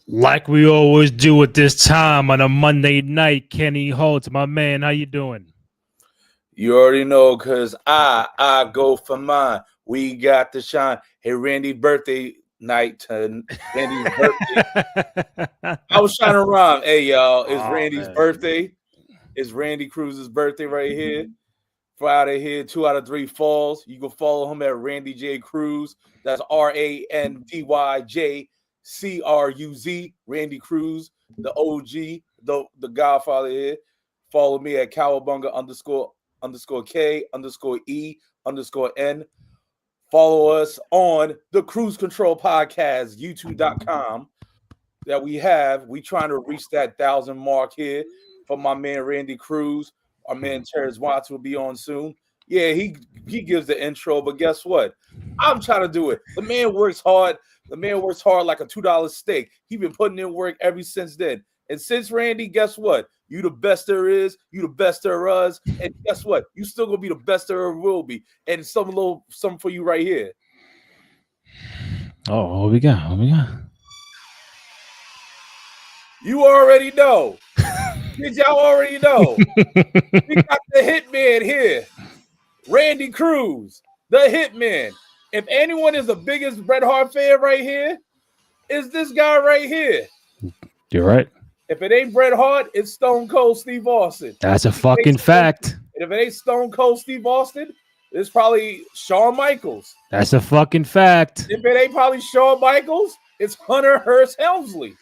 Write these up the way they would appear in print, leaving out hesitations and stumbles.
Like we always do at this time on a Monday night, Kenny Holtz, my man, how you doing? You already know, because I go for mine. We got to shine. Hey, Randy's birthday night. Randy's birthday. I was trying to rhyme. Hey, y'all, it's Randy's birthday. It's Randy Cruz's birthday right here. Friday here, 2 out of 3 falls. You can follow him at Randy J. Cruz. That's RandyJCruz. Randy Cruz, the OG, the Godfather here. Follow me at Cowabunga _K_E_N. Follow us on the Cruise Control Podcast, YouTube.com that we have. We trying to reach that 1,000 mark here for my man Randy Cruz. Our man Terrence Watts will be on soon. Yeah, he gives the intro, but guess what? I'm trying to do it. The man works hard. The man works hard like a $2 steak. He been putting in work ever since then. And since Randy, guess what? You the best there is. You the best there is. And guess what? You still gonna be the best there will be. And something for you right here. Oh, what we got? What we got? You already know. Did y'all already know? We got the hitman here, Randy Cruz, the hitman. If anyone is the biggest Bret Hart fan right here, is this guy right here. You're right. If it ain't Bret Hart, it's Stone Cold Steve Austin. That's a fucking fact. And if it ain't Stone Cold Steve Austin, it's probably Shawn Michaels. That's a fucking fact. If it ain't probably Shawn Michaels, it's Hunter Hearst Helmsley.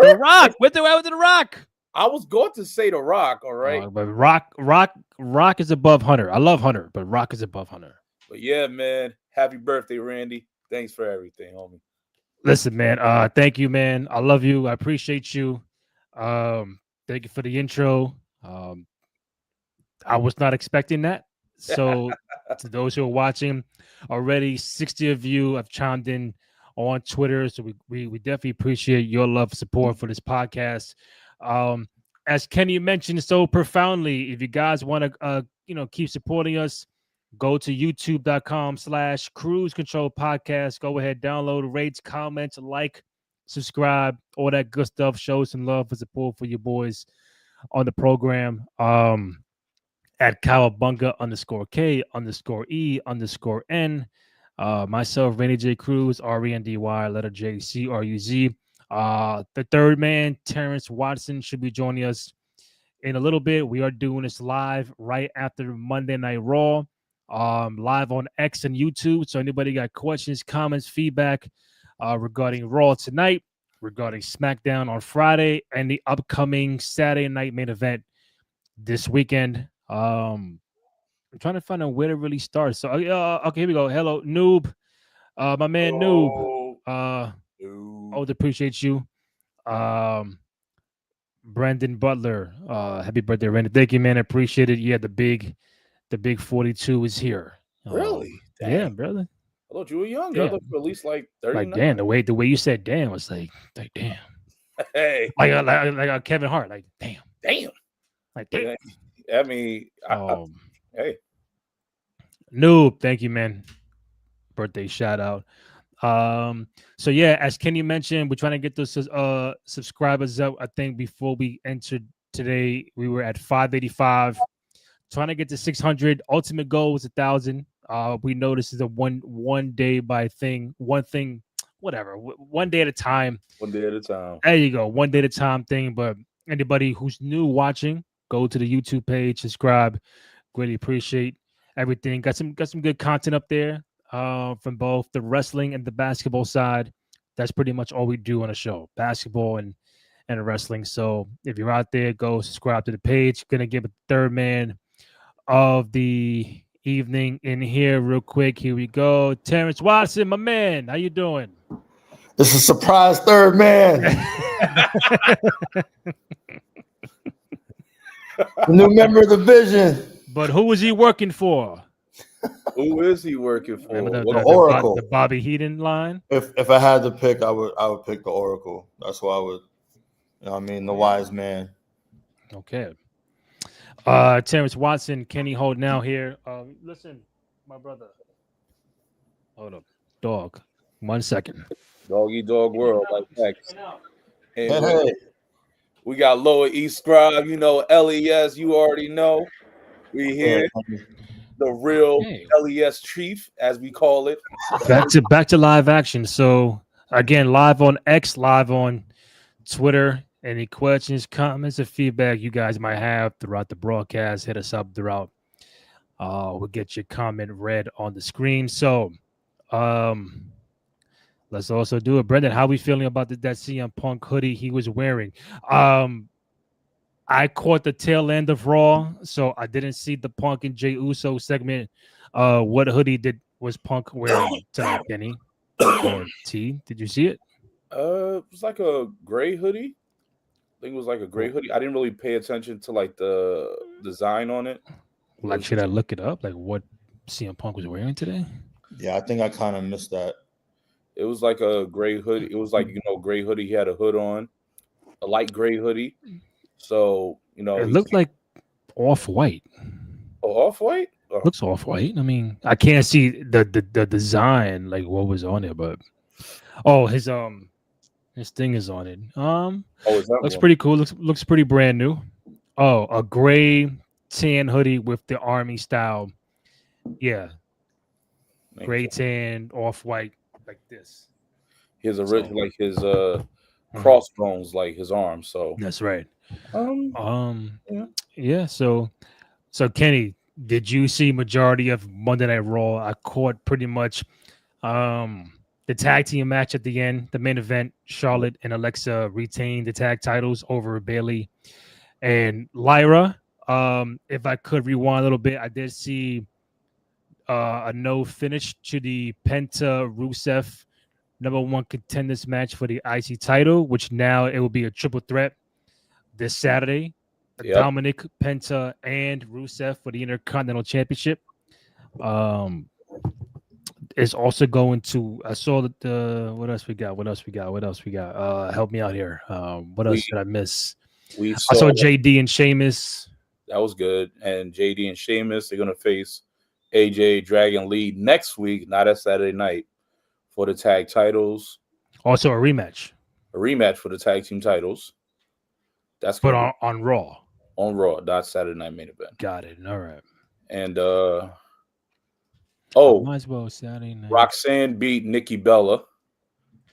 The Rock. What's the way with the Rock? I was going to say the Rock, all right. But Rock is above Hunter. I love Hunter, but Rock is above Hunter. But yeah, man. Happy birthday, Randy. Thanks for everything, homie. Listen, man. Thank you, man. I love you. I appreciate you. Thank you for the intro. I was not expecting that. So to those who are watching, already 60 of you have chimed in on Twitter. So we definitely appreciate your love, support for this podcast. As Kenny mentioned so profoundly, if you guys want to keep supporting us, go to youtube.com/Cruise Control Podcast. Go ahead, download, rate, comment, like, subscribe, all that good stuff. Show some love and support for your boys on the program. At Cowabunga _K_E_N. Myself, Randy J. Cruz, RENDY, letter J, CRUZ. The third man, Terrence Watson, should be joining us in a little bit. We are doing this live right after Monday Night Raw, live on X and YouTube. So anybody got questions, comments, feedback regarding Raw tonight, regarding SmackDown on Friday, and the upcoming Saturday night main event this weekend. I'm trying to find out where to really start. So okay, here we go. Hello, Noob. My man Noob. Always appreciate you. Brandon Butler. Happy birthday, Randy. Thank you, man. I appreciate it. Yeah, the big 42 is here. Really? Yeah, brother. I thought you were younger. Yeah. I thought you were at least like 39. Like damn, the way you said damn was like damn. Hey. Like Kevin Hart. Like damn. Like damn. I mean, hey. Noob, thank you, man. Birthday shout out. So yeah, as Kenny mentioned, we're trying to get those subscribers up. I think before we entered today, we were at 585. Trying to get to 600. Ultimate goal was 1,000. We know this is a one day by thing, whatever. One day at a time. One day at a time. There you go. One day at a time thing. But anybody who's new watching, go to the YouTube page, subscribe. Greatly appreciate everything. Got some good content up there from both the wrestling and the basketball side. That's pretty much all we do on a show, basketball and wrestling. So if you're out there, go subscribe to the page. Gonna give a third man of the evening in here real quick. Here we go. Terrence Watson, my man. How you doing? It's a surprise third man. The new member of the Vision. But who is he working for? Who is he working for? The Oracle. The Bobby Heenan line. If I had to pick, I would pick the Oracle. That's why I would. You know what I mean, the wise man. Okay. Terrence Watson, Kenny Holt now here. Listen, my brother. Hold up, dog. 1 second. Doggy Dog World, like X. And Hey, we got Lower East Scribe, LES, you already know. We yeah, here, the real Hey, LES chief, as we call it. back to live action. So again, live on X, live on Twitter. Any questions, comments, or feedback you guys might have throughout the broadcast, hit us up throughout. We'll get your comment read on the screen. So um let's also do it. Brendan, how we feeling about that CM Punk hoodie he was wearing? I caught the tail end of Raw, so I didn't see the Punk and Jey Uso segment. What hoodie was Punk wearing tonight, Kenny? Or T? Did you see it? It was like a gray hoodie. I think it was like a gray hoodie. I didn't really pay attention to like the design on it. Like, should I look it up? Like, what CM Punk was wearing today? yeah, I think I kind of missed that. It was like a gray hoodie. It was like gray hoodie. He had a hood on, a light gray hoodie. So It looked like off white. off white. Looks off white. I mean, I can't see the design, like what was on it, but his thing is on it. Is that Looks one? pretty cool. Looks pretty brand new. Oh, a gray tan hoodie with the army style. Yeah, gray tan, off white, like this. His So- original, like his crossbones, like his arm. So That's right. yeah. Yeah. So Kenny, did you see majority of Monday Night Raw? I caught pretty much the tag team match at the end, the main event. Charlotte and Alexa retained the tag titles over Bailey and Lyra. If I could rewind a little bit, I did see a no finish to the Penta Rusev #1 contenders match for the IC title, which now it will be a triple threat this Saturday. Yep. Dominic, Penta, and Rusev for the Intercontinental Championship. Is also going to. I saw that the what else we got? Help me out here. What else did I miss? I saw JD and Sheamus. That was good. And JD and Sheamus, they're gonna face AJ Dragon Lee next week, not at Saturday night, for the tag titles. Also a rematch. A rematch for the tag team titles. That's but on Raw. On Raw, not Saturday night main event. Got it. All right. And might as well Saturday night. Roxanne beat Nikki Bella.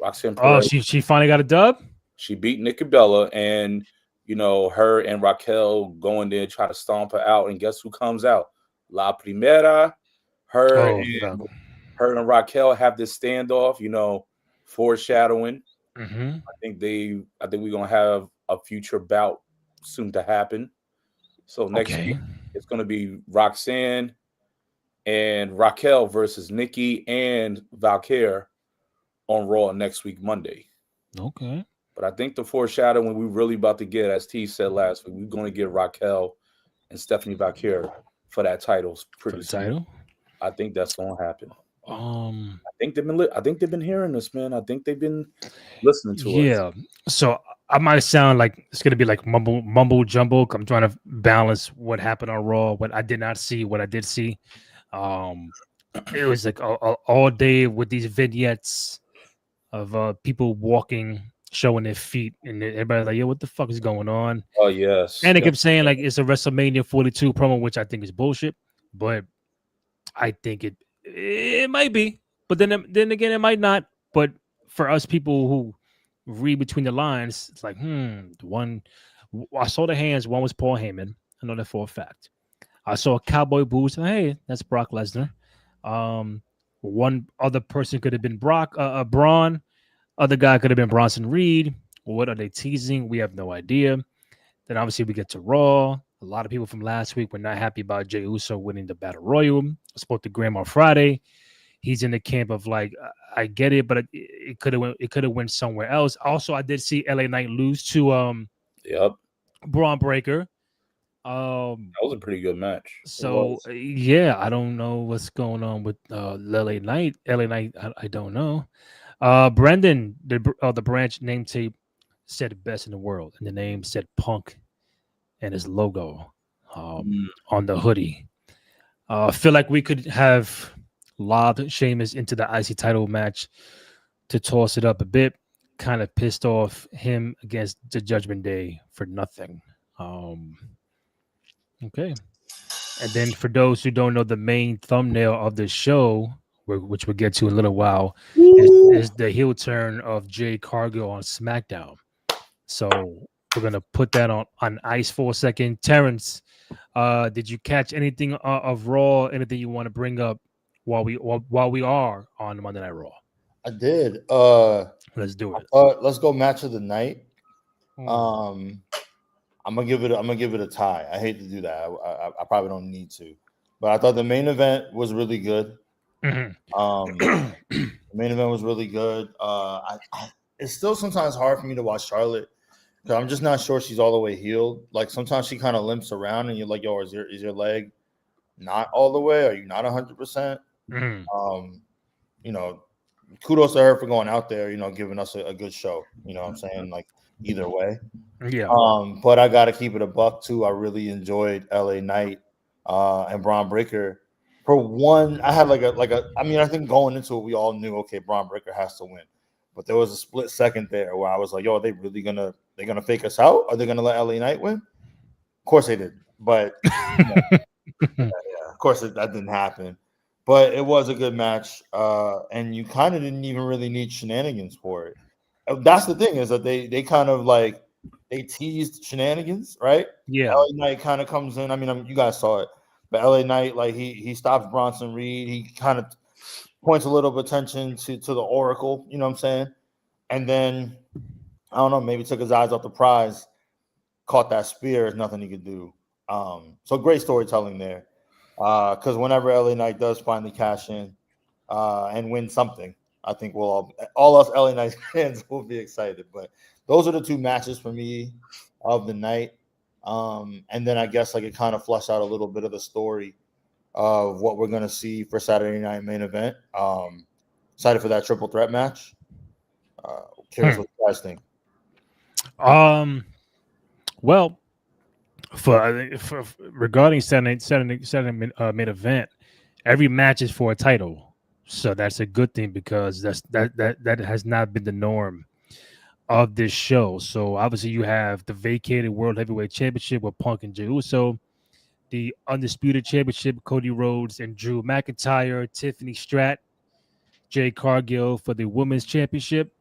Roxanne Perez. she finally got a dub? She beat Nikki Bella, and her and Raquel go in there try to stomp her out, and guess who comes out? La Primera. Her and Raquel have this standoff, foreshadowing. Mm-hmm. I think we're gonna have a future bout soon to happen. So next week it's gonna be Roxanne and Raquel versus Nikki and Valkyrie on Raw next week, Monday. Okay. But I think the foreshadowing we're really about to get, as T said last week, we're going to get Raquel and Stephanie Valkyrie for that title pretty soon. Title? I think that's going to happen. I think they've been hearing this, man. I think they've been listening to us. Yeah. So I might sound like it's going to be like mumble jumble. I'm trying to balance what happened on Raw, what I did not see, what I did see. It was like all day with these vignettes of people walking, showing their feet, and everybody's like, "Yo, what the fuck is going on?" Oh yes, and they kept saying like it's a WrestleMania 42 promo, which I think is bullshit. But I think it might be, but then again, it might not. But for us people who read between the lines, it's like, one. I saw the hands. One was Paul Heyman. I know that for a fact. I saw a cowboy boots. Hey, that's Brock Lesnar. One other person could have been Braun. Other guy could have been Bronson Reed. What are they teasing? We have no idea. Then obviously we get to Raw. A lot of people from last week were not happy about Jey Uso winning the Battle Royal. I spoke to Graham on Friday. He's in the camp of like, I get it, but it could have went somewhere else. Also, I did see LA Knight lose to Braun Breaker. That was a pretty good match. So yeah, I don't know what's going on with LA Knight. I don't know. Brendan, the branch name tape said best in the world, and the name said Punk and his logo on the hoodie. I feel like we could have lobbed Sheamus into the IC title match to toss it up a bit. Kind of pissed off him against the Judgment Day for nothing. Okay. And then for those who don't know, the main thumbnail of the show, which we'll get to in a little while, is the heel turn of Jade Cargill on SmackDown. So we're gonna put that on ice for a second. Terrence, did you catch anything of Raw? Anything you want to bring up while we are on Monday Night Raw? I did. Let's do it. Let's go match of the night. Hmm. I'm gonna give it a tie. I hate to do that. I probably don't need to, but I thought the main event was really good. Mhm. The main event was really good. It's still sometimes hard for me to watch Charlotte because I'm just not sure she's all the way healed. Like sometimes she kind of limps around, and you're like, "Yo, is your leg not all the way? Are you not 100%?" Mhm. You know, kudos to her for going out there. Giving us a good show. You know what I'm saying? Like either way. Yeah. But I got to keep it a buck too. I really enjoyed LA Knight and Braun Breaker. For one, I had I mean, I think going into it, we all knew, okay, Braun Breaker has to win. But there was a split second there where I was like, yo, are they really gonna fake us out? Are they gonna let LA Knight win? Of course they did. But of course that didn't happen. But it was a good match. And you kind of didn't even really need shenanigans for it. That's the thing, is that they kind of like they teased shenanigans, right? Yeah. LA Knight kind of comes in. I mean, you guys saw it, but LA Knight, like he stops Bronson Reed. He kind of points a little bit attention to the Oracle. You know what I'm saying? And then I don't know, maybe took his eyes off the prize, caught that spear. There's nothing he could do. So great storytelling there. Because whenever LA Knight does finally cash in and win something, I think we'll all us LA Knight fans will be excited. But those are the two matches for me of the night. And then I guess like it kind of flushed out a little bit of the story of what we're gonna see for Saturday night main event. Excited for that triple threat match. Curious what you guys think. Well, for regarding Saturday main event, every match is for a title, so that's a good thing because that has not been the norm of this show. So obviously you have the vacated World Heavyweight Championship with Punk and Jey Uso, the Undisputed Championship Cody Rhodes and Drew McIntyre, Tiffany Stratton, Jade Cargill for the Women's Championship,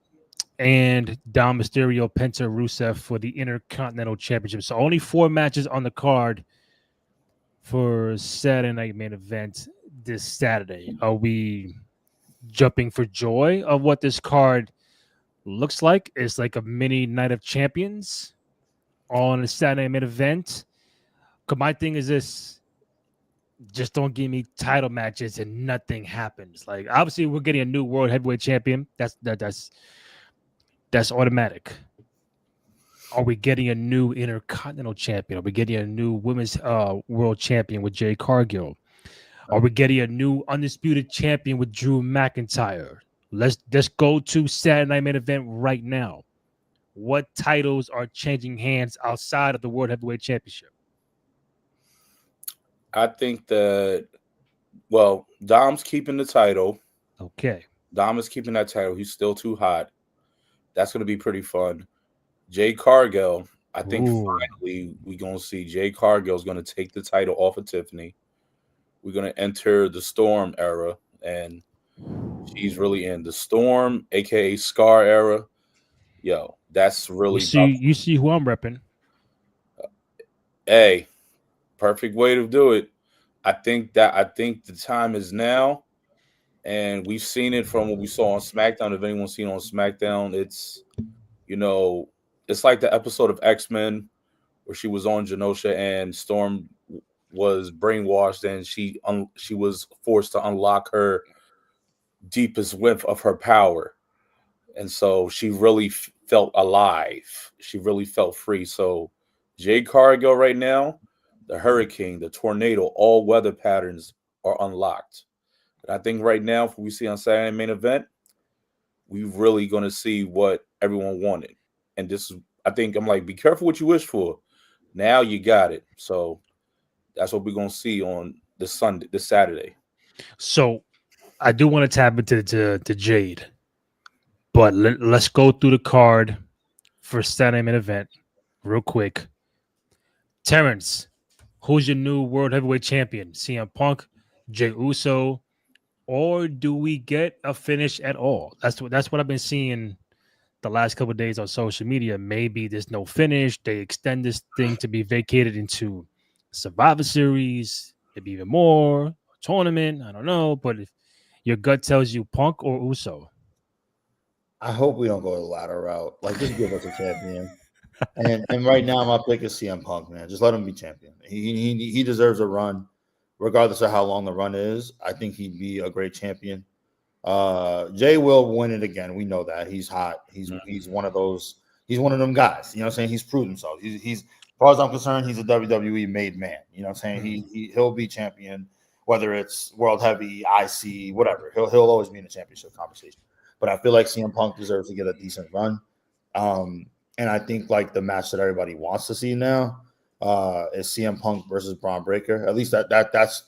and Dom Mysterio, Penta, Rusev for the Intercontinental Championship. So only 4 matches on the card for Saturday night main event this Saturday. Are we jumping for joy of what this card looks like? It's like a mini Night of Champions on a Saturday main event. Cause my thing is this: just don't give me title matches and nothing happens. Like obviously we're getting a new World Heavyweight Champion. That's automatic. Are we getting a new Intercontinental Champion? Are we getting a new Women's World Champion with Jade Cargill? Are we getting a new Undisputed Champion with Drew McIntyre? Let's go to Saturday Night Main Event right now. What titles are changing hands outside of the World Heavyweight Championship? I think that, well, Dom's keeping the title. Okay. Dom is keeping that title. He's still too hot. That's going to be pretty fun. Jade Cargill, I think finally we're going to see Jade Cargill is going to take the title off of Tiffany. We're going to enter the Storm era, and she's really in the Storm, a.k.a. Scar era. Yo, that's really... You see who I'm repping. Hey, perfect way to do it. I think the time is now, and we've seen it from what we saw on SmackDown. If anyone's seen on SmackDown, it's, it's like the episode of X-Men where she was on Genosha and Storm was brainwashed and she was forced to unlock her deepest width of her power. And so she really felt alive. She really felt free. So Jade Cargill right now, the hurricane, the tornado, all weather patterns are unlocked. And I think right now, if we see on Saturday main event, we're really going to see what everyone wanted. And this is, I think, I'm like, be careful what you wish for. Now you got it. So that's what we're going to see on this Saturday. So I do want to tap into to Jade. But let's go through the card for Saturday main event real quick. Terrence, who's your new world heavyweight champion? CM Punk, Jey Uso, or do we get a finish at all? That's what I've been seeing the last couple of days on social media. Maybe there's no finish. They extend this thing to be vacated into Survivor Series, maybe even more, tournament. I don't know. But if your gut tells you Punk or Uso. I hope we don't go the latter route. Like, just give us a champion. And right now, my pick is CM Punk, man. Just let him be champion. He deserves a run, regardless of how long the run is. I think he'd be a great champion. Jay will win it again. We know that. He's hot. He's one of those. He's one of them guys. You know what I'm saying? He's proved himself. He's as far as I'm concerned, he's a WWE made man. You know what I'm saying? He'll be champion, whether it's world heavy, IC, whatever. He'll always be in the championship conversation. But I feel like CM Punk deserves to get a decent run. And I think like the match that everybody wants to see now is CM Punk versus Braun Breaker. At least that's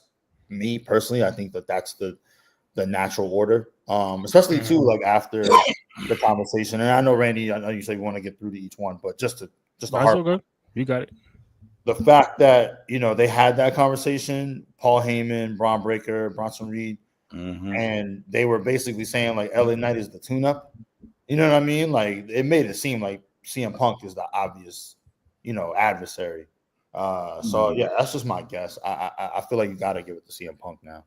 me personally. I think that's the natural order. Especially too, like after the conversation. And I know Randy, I know you said you want to get through to each one, but just okay. You got it. The fact that they had that conversation, Paul Heyman, Braun Breaker, Bronson Reed, and they were basically saying like LA Knight is the tune-up. You know what I mean? Like it made it seem like CM Punk is the obvious, adversary. So yeah, that's just my guess. I feel like you got to give it to CM Punk now.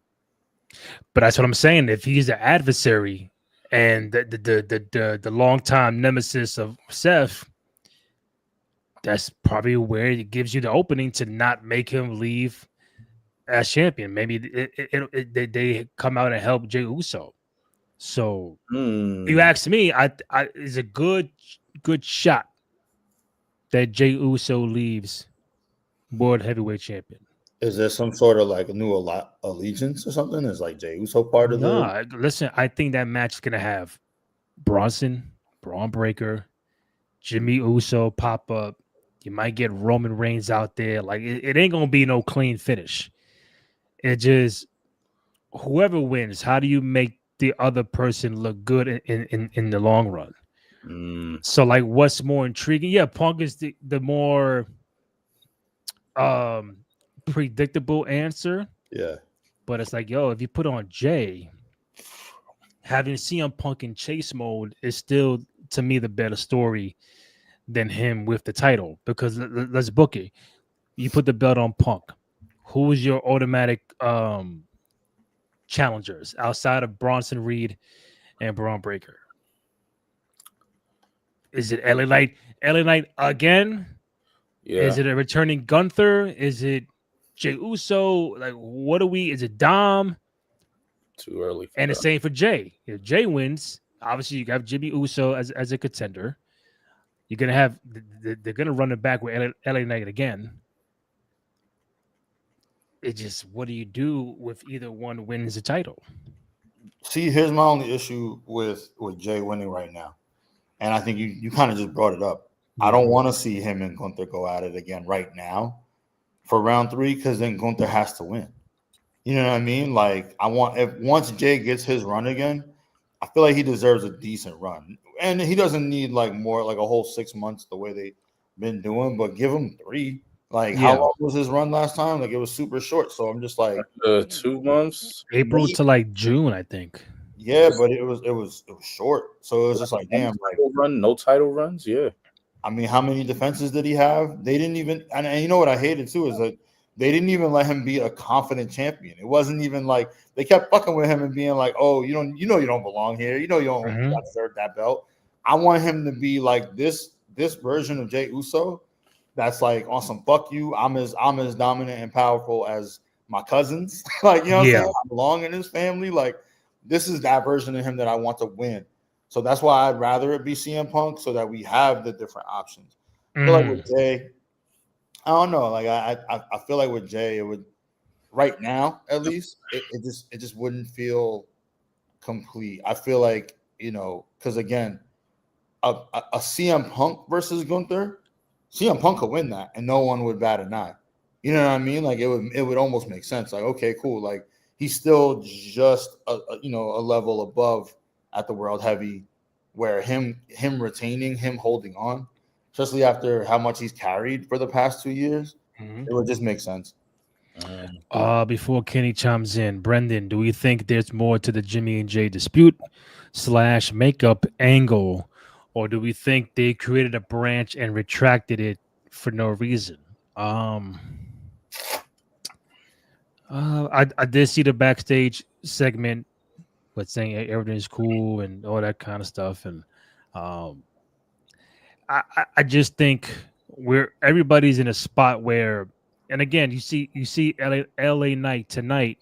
But that's what I'm saying. If he's the adversary and the longtime nemesis of Seth, that's probably where it gives you the opening to not make him leave as champion. Maybe they come out and help Jey Uso. So you ask me, I is a good shot that Jey Uso leaves world heavyweight champion. Is there some sort of like a new allegiance or something? Is like Jey Uso part of it? Listen, I think that match is gonna have Braun Breaker, Jimmy Uso pop up. You might get Roman Reigns out there. Like it ain't gonna be no clean finish. It just whoever wins. How do you make the other person look good in the long run? So like, what's more intriguing? Yeah, Punk is the more predictable answer. Yeah, but it's like, if you put on Jay, having CM Punk in chase mode is still to me the better story than him with the title, because let's book it. You put the belt on Punk. Who is your automatic challengers outside of Bronson Reed and Braun Breaker? Is it LA Knight? LA Knight again? Yeah. Is it a returning Gunther? Is it Jey Uso? Like, what are we? Is it Dom? Too early. And the same for Jay. If Jay wins, obviously you have Jimmy Uso as a contender. You're gonna have they're gonna run it back with LA Knight again. It just, what do you do with either one wins the title? See, here's my only issue with Jay winning right now, and I think you kind of just brought it up. I don't want to see him and Gunther go at it again right now for round 3, because then Gunther has to win. You know what I mean? Like, once Jay gets his run again, I feel like he deserves a decent run, and he doesn't need like more like a whole 6 months the way they've been doing, but give him 3. Like, how long was his run last time? Like, it was super short. So I'm just like 2 months, April to like June, I think. Yeah, but it was short. So it was just like, damn, like no title runs. Yeah. I mean, how many defenses did he have? They didn't even, and you know what I hated too is that they didn't even let him be a confident champion. It wasn't even like they kept fucking with him and being like, "Oh, you don't belong here. You don't deserve that belt." I want him to be like this version of Jey Uso. That's like on some fuck you. I'm as dominant and powerful as my cousins. Like, you know what I'm saying? I belong in his family. Like, this is that version of him that I want to win. So that's why I'd rather it be CM Punk, so that we have the different options. I feel like with Jay, I don't know. Like I feel like with Jay, it would right now at least it just wouldn't feel complete. I feel like, because again, a CM Punk versus Gunther, CM Punk could win that, and no one would bat an eye. You know what I mean? Like it would almost make sense. Like, okay, cool. Like he's still just a level above at the world heavy where him retaining, him holding on, especially after how much he's carried for the past 2 years, it would just make sense. Before Kenny chimes in, Brendan, do we think there's more to the Jimmy and Jay dispute / makeup angle, or do we think they created a branch and retracted it for no reason? I did see the backstage segment with saying everything's cool and all that kind of stuff, and um, I just think everybody's in a spot where, and again, you see LA Knight tonight.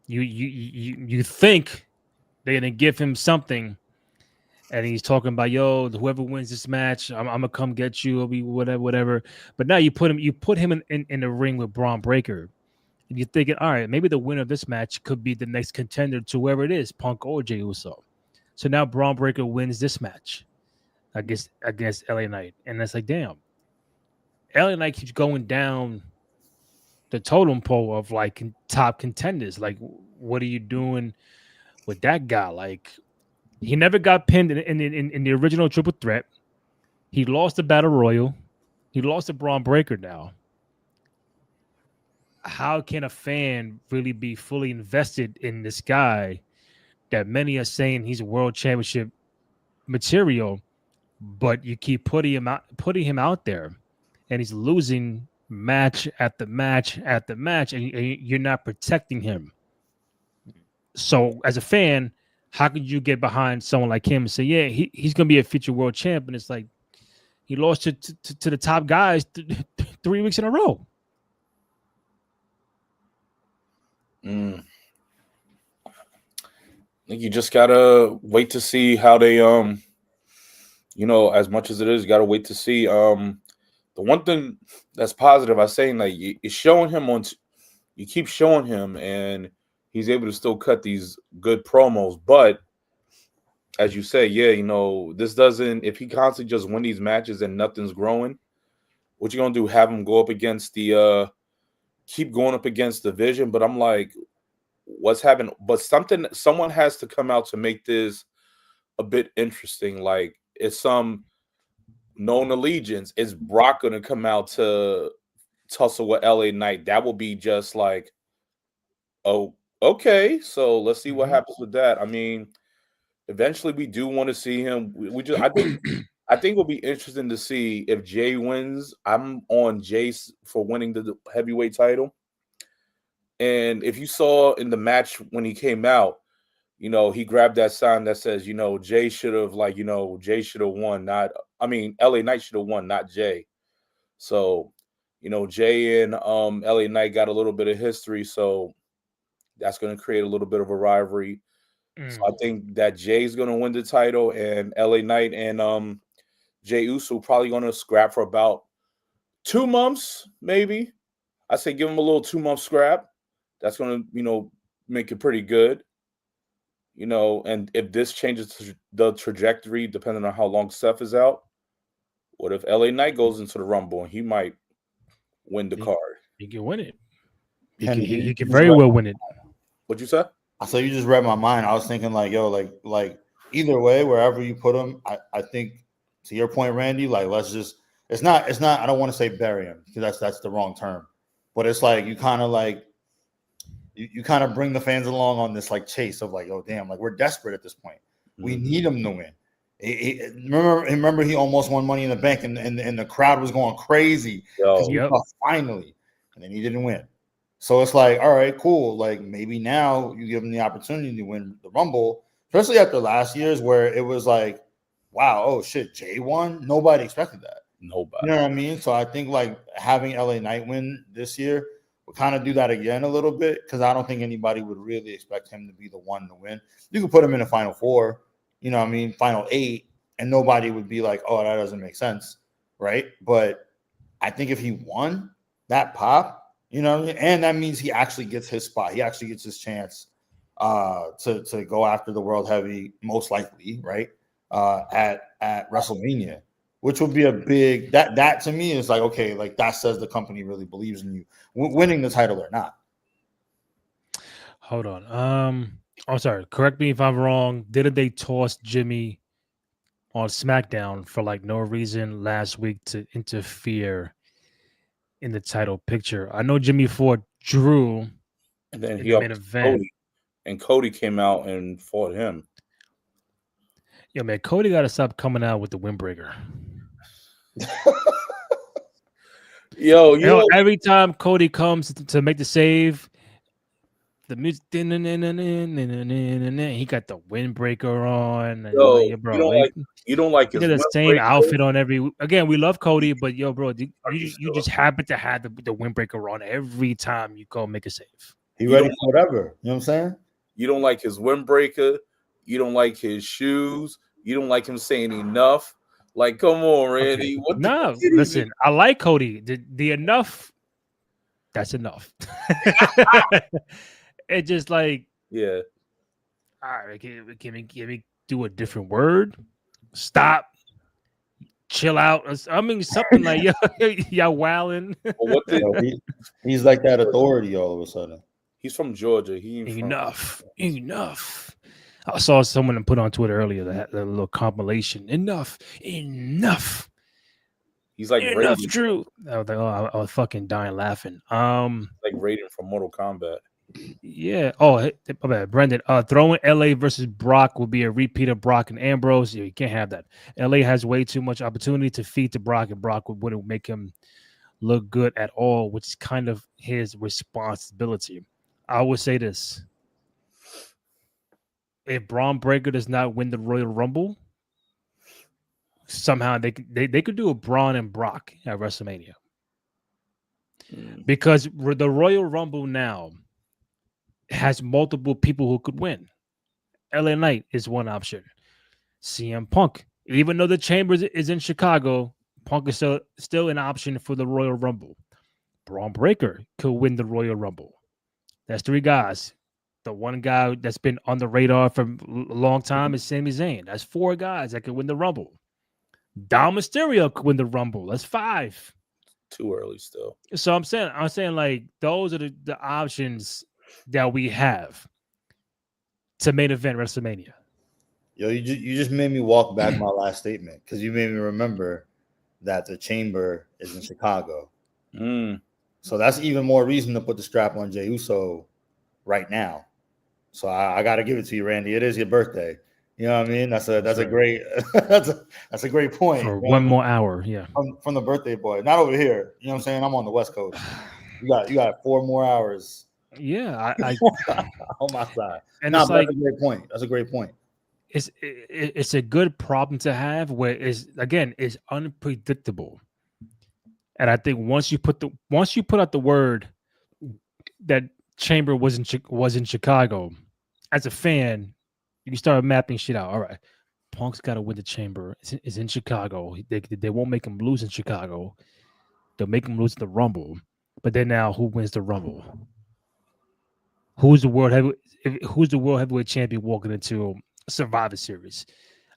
You think they're gonna give him something, and he's talking about, yo, whoever wins this match, I'm gonna come get you, or be whatever. But now you put him in the ring with Braun Breaker, and you're thinking, all right, maybe the winner of this match could be the next contender to whoever it is, Punk or Jey Uso. So now Braun Breaker wins this match against LA Knight, and that's like, damn, LA Knight keeps going down the totem pole of like top contenders. Like, what are you doing with that guy? Like, he never got pinned in the original Triple Threat. He lost the Battle Royal. He lost to Braun Breaker now. How can a fan really be fully invested in this guy that many are saying he's world championship material, but you keep putting him out there, and he's losing match after match after match, and you're not protecting him. So as a fan, how could you get behind someone like him and say, yeah, he's going to be a future world champ? And it's like, he lost to the top guys 3 weeks in a row. I think you just gotta wait to see how they as much as it is, you gotta wait to see. The one thing that's positive, I saying, like, you're showing him you keep showing him, and he's able to still cut these good promos. But as you say, this doesn't. If he constantly just win these matches and nothing's growing, what you gonna do? Have him go up against keep going up against the Vision? But I'm like, what's happening? But someone has to come out to make this a bit interesting. Like, it's some known allegiance. Is Brock gonna come out to tussle with LA Knight? That will be just like, oh, okay. So let's see what happens with that. I mean, eventually we do want to see him. I think it'll be interesting to see if Jay wins. I'm on Jace for winning the heavyweight title. And if you saw in the match when he came out, he grabbed that sign that says, Jay should have won, LA Knight should have won, not Jay. So, Jay and LA Knight got a little bit of history, so that's going to create a little bit of a rivalry. So I think that Jay's going to win the title, and LA Knight and Jey Uso probably going to scrap for about 2 months, maybe. I say give him a little 2-month scrap. That's going to, make it pretty good. And if this changes the trajectory, depending on how long Seth is out, what if LA Knight goes into the Rumble and he might win the card? He can win it. He can very well win it. What'd you say? I said you just read my mind. I was thinking like, yo, like either way, wherever you put him, I think, to your point, Randy, like, let's just, it's not, I don't want to say bury him, because that's the wrong term, but it's like, you kind of like, you kind of bring the fans along on this like chase of like, oh damn, like, we're desperate at this point. We need him to win. Remember he almost won Money in the Bank, and the crowd was going crazy because he thought finally, and then he didn't win. So it's like, all right, cool. Like, maybe now you give him the opportunity to win the Rumble, especially after last year's where it was like, wow, oh shit, Jay won. Nobody expected that. Nobody. You know what I mean? So I think like having LA Knight win this year will kind of do that again a little bit, because I don't think anybody would really expect him to be the one to win. You could put him in the Final 4, Final 8, and nobody would be like, oh, that doesn't make sense, right? But I think if he won, that pop, and that means he actually gets his spot. He actually gets his chance to go after the World Heavy, most likely, right? At WrestleMania, which would be a big, that to me is like, okay, like that says the company really believes in you winning the title or not. Hold on. I'm sorry. Correct me if I'm wrong. Didn't they toss Jimmy on SmackDown for like no reason last week to interfere in the title picture? I know Jimmy fought Drew And then in he the main upped event. Cody, and Cody came out and fought him. Yo, man, Cody got to stop coming out with the windbreaker. Yo, you know, Every time Cody comes to make the save, the music, he got the windbreaker on. And I'm like, yo, yeah, bro, you don't like he his did the same windbreaker. outfit on every. Again, we love Cody, but yo, bro, Are you you sure? just happen to have the windbreaker on every time you go make a save. He You ready don't for whatever. You know what I'm saying? You don't like his windbreaker. You don't like his shoes. You don't like him saying enough. Like, come on, Randy. Okay. What the No, fuck did he listen, I like Cody. The enough, that's enough. It just like, do? Yeah. all right, can we do a different word? Stop, chill out. I mean, something like y'all wilding. But what did Yo, he's like that authority all of a sudden. he's from Georgia? He ain't from Enough. I saw someone put on Twitter earlier that little compilation. Enough. He's like Enough, Raiden, Drew. I was like, oh, I was fucking dying laughing. like Raiden from Mortal Kombat. Yeah. Oh, my bad, Brendan. Throwing LA versus Brock will be a repeat of Brock and Ambrose. Yeah, you can't have that. LA has way too much opportunity to feed to Brock, and Brock wouldn't make him look good at all, which is kind of his responsibility. I would say this: if Braun Breaker does not win the Royal Rumble, somehow they could do a Braun and Brock at WrestleMania. Because the Royal Rumble now has multiple people who could win. LA Knight is one option. CM Punk, even though the Chambers is in Chicago, Punk is still an option for the Royal Rumble. Braun Breaker could win the Royal Rumble. That's three guys. The one guy that's been on the radar for a long time is Sami Zayn. That's four guys that could win the Rumble. Dom Mysterio could win the Rumble. That's five. Too early still. So I'm saying like those are the options that we have to main event WrestleMania. Yo, you just made me walk back my last statement because you made me remember that the Chamber is in Chicago. So that's even more reason to put the strap on Jey Uso right now. So I got to give it to you, Randy. It is your birthday. You know what I mean? That's a great that's a great point. For one more hour, yeah. From the birthday boy. Not over here. You know what I'm saying? I'm on the West Coast. You got 4 more hours. Yeah, I on my side. And nah, it's like, that's a great point. That's a great point. It's a good problem to have where it's unpredictable. And I think once you put out the word that Chamber was in Chicago, as a fan, you can start mapping shit out. All right, Punk's got to win the Chamber. It's in Chicago. They won't make him lose in Chicago. They'll make him lose the Rumble. But then now, who wins the Rumble? Who's the world heavyweight champion walking into Survivor Series?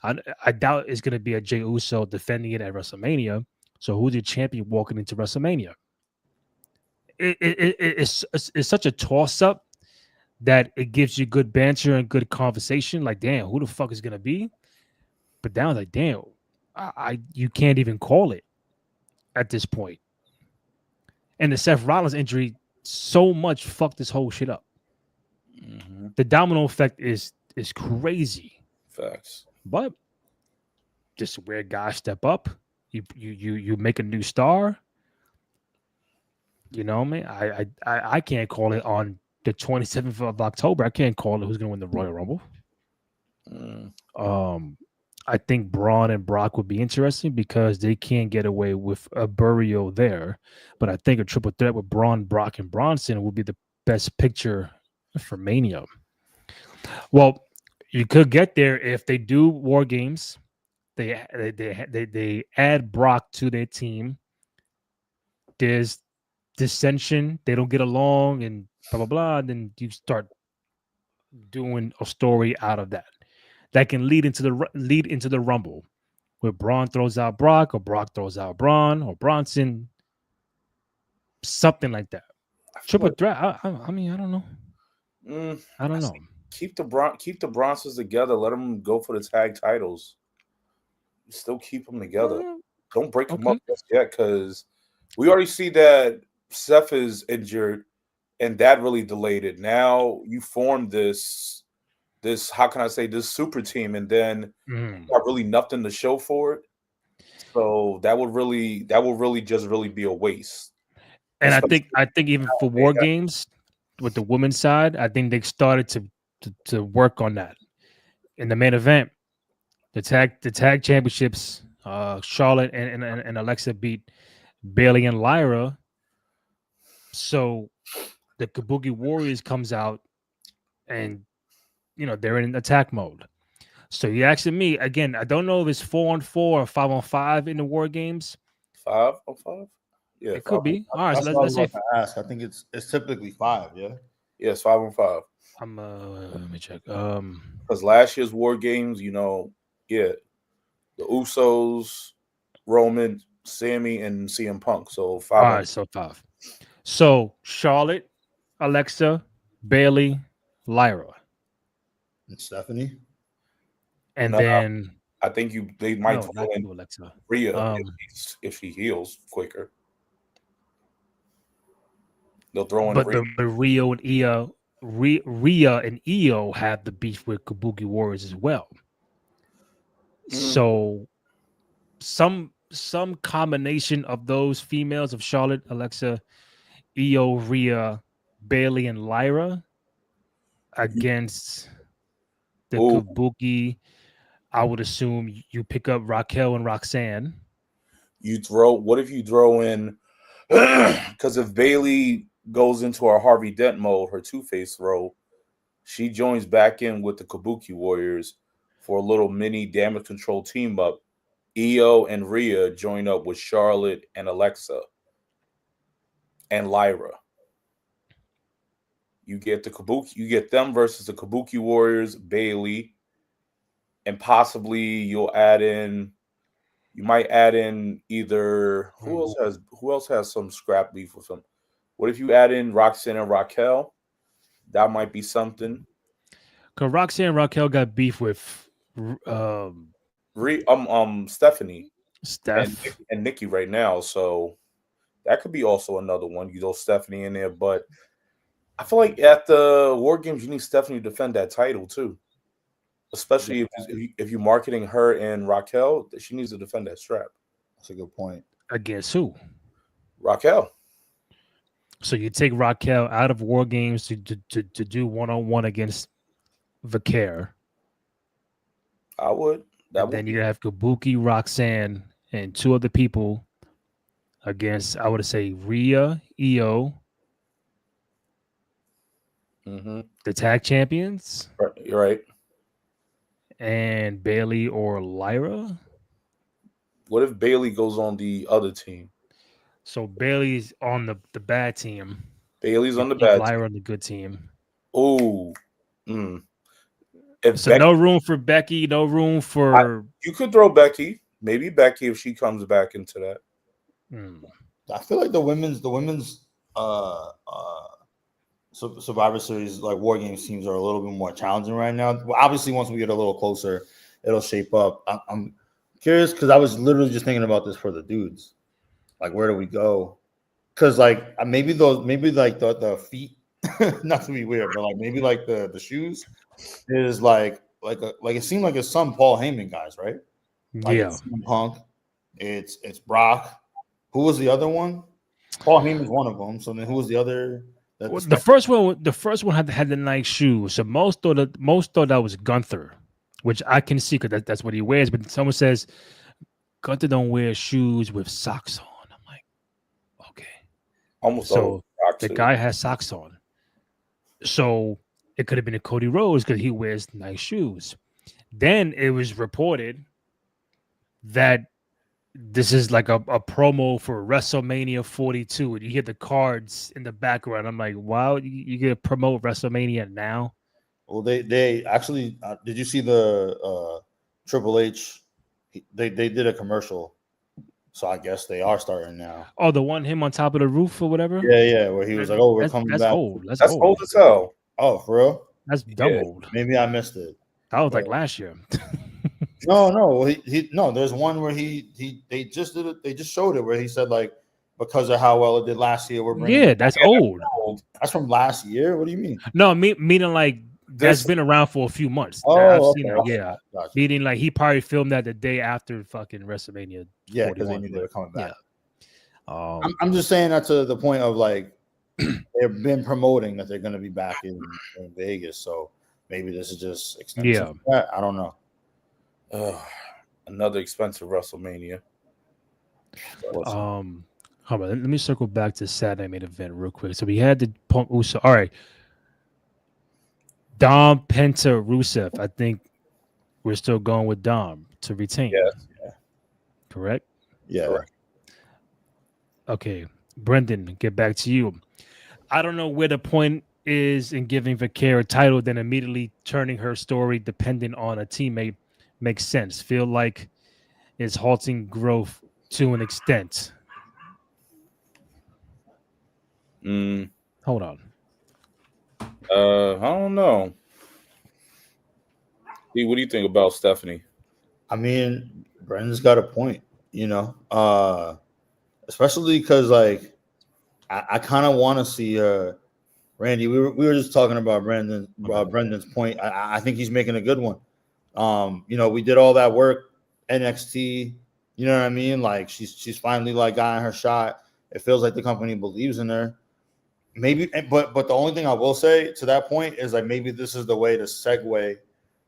I doubt it's going to be a Jey Uso defending it at WrestleMania. So who's the champion walking into WrestleMania? It's such a toss up that it gives you good banter and good conversation. Like, damn, who the fuck is going to be? But now, like, damn, you can't even call it at this point. And the Seth Rollins injury so much fucked this whole shit up. Mm-hmm. The domino effect is crazy. Facts. But just where guys step up, you make a new star. You know what I mean? I can't call it on the 27th of October. I can't call it who's gonna win the Royal Rumble. I think Braun and Brock would be interesting because they can't get away with a burial there. But I think a triple threat with Braun, Brock, and Bronson would be the best picture for Mania. Well, you could get there if they do War Games. They add Brock to their team. There's dissension. They don't get along and blah, blah, blah. And then you start doing a story out of that. That can lead into the Rumble where Braun throws out Brock or Brock throws out Braun or Bronson. Something like that. Triple threat. I mean, I don't know. I don't know. keep the Bronzes together. Let them go for the tag titles. Still keep them together. Don't break them up just yet, because we already see that Seth is injured, and that really delayed it. Now you form this how can I say, this super team, and then got really nothing to show for it. So that would really just really be a waste. And I think even for War Games with the women's side, I think they started to work on that. In the main event, the tag championships, Charlotte and Alexa beat Bailey and Lyra. So the Kabuki Warriors comes out, and they're in attack mode. So you asking me again? I don't know if it's 4-on-4 or 5-on-5 in the War Games. 5-on-5. Yeah, it could be. All right, that's so what let's I say. was about to ask. I think it's typically 5. Yeah. Yes, 5-on-5. Let me check. Because last year's War Games, the Usos, Roman, Sammy, and CM Punk. So 5. All right, so 5. So Charlotte, Alexa, Bailey, Lyra, and Stephanie. And then I think they might throw in Alexa. Rhea if she heals quicker. They'll throw in Rhea. But Rhea and Io have the beef with Kabuki Warriors as well. So some combination of those females of Charlotte, Alexa, Io, Rhea, Bailey, and Lyra against the Kabuki. I would assume you pick up Raquel and Roxanne. What if you throw in, because if Bailey goes into her Harvey Dent mode, her Two-Face role, she joins back in with the Kabuki Warriors for a little mini damage control team up. Io and Rhea join up with Charlotte and Alexa and Lyra. You get them versus the Kabuki Warriors, Bailey, and possibly you might add in either who else has some scrap beef with them. What if you add in Roxanne and Raquel? That might be something. Because Roxanne and Raquel got beef with Stephanie, Steph, and Nikki right now, so that could be also another one. You throw Stephanie in there, but I feel like at the War Games you need Stephanie to defend that title too. Especially if you're marketing her and Raquel, she needs to defend that strap. That's a good point. Against who? Raquel. So you take Raquel out of War Games to do 1-on-1 against Vaquer. I would. Then you're gonna have Kabuki, Roxanne, and 2 other people against, I would say, Rhea, Io, the tag champions. You're right. And Bailey or Lyra. What if Bailey goes on the other team? So Bailey's on the bad team. Bailey's on the bad Lyra team. on the good team. Oh. So no room for Becky, no room for... you could throw Becky. Maybe Becky if she comes back into that. I feel like the women's Survivor Series, like War Games teams, are a little bit more challenging right now. Well, obviously, once we get a little closer, it'll shape up. I'm curious because I was literally just thinking about this for the dudes. Like, where do we go? Because like maybe the feet, not to be weird, but like maybe like the shoes is like it seemed like it's some Paul Heyman guys, right? Like it's Punk, it's Brock. Who was the other one? Paul Heyman's one of them. So then who was the other? The first one had the nice shoes. So most thought that was Gunther, which I can see because that's what he wears. But someone says Gunther don't wear shoes with socks on. I'm like, okay. Almost so the guy has socks on. So it could have been a Cody Rhodes because he wears nice shoes. Then it was reported that this is like a promo for WrestleMania 42, and you hear the cards in the background. I'm like, wow, you gonna promote WrestleMania now? Well, they actually did you see the Triple H? They did a commercial, so I guess they are starting now. Oh, the one him on top of the roof or whatever. Yeah, where he was like, "Oh, we're coming back." Old. That's old as hell. Oh, for real? That's dumb old. Maybe I missed it. That was like last year. No. No. There's one where they just did it. They just showed it where he said like because of how well it did last year, we're bringing. Yeah, that's old. That's from last year. What do you mean? No, meaning like that's been around for a few months. Oh, I've seen it. Yeah, gotcha. meaning like he probably filmed that the day after fucking WrestleMania. Yeah, because they knew they were coming back. Yeah. I'm just saying that to the point of like they've been promoting that they're going to be back in Vegas, so maybe this is just extensive. Yeah, I don't know. Another expensive WrestleMania. Hold on, let me circle back to Saturday main event real quick. So we had the Punk Uso. All right, Dom Penta Rusev. I think we're still going with Dom to retain. Yes. Yeah. Correct. Yeah. Correct. Okay, Brendan, get back to you. I don't know where the point is in giving Vaquera a title, then immediately turning her story dependent on a teammate makes sense. Feel like it's halting growth to an extent. Hold on. I don't know. What do you think about Stephanie? I mean, Brendan's got a point, especially because like I kind of want to see Randy. We were just talking about Brendan's point. I think he's making a good one. We did all that work NXT. You know what I mean? Like she's finally like gotten her shot. It feels like the company believes in her. Maybe, but the only thing I will say to that point is like maybe this is the way to segue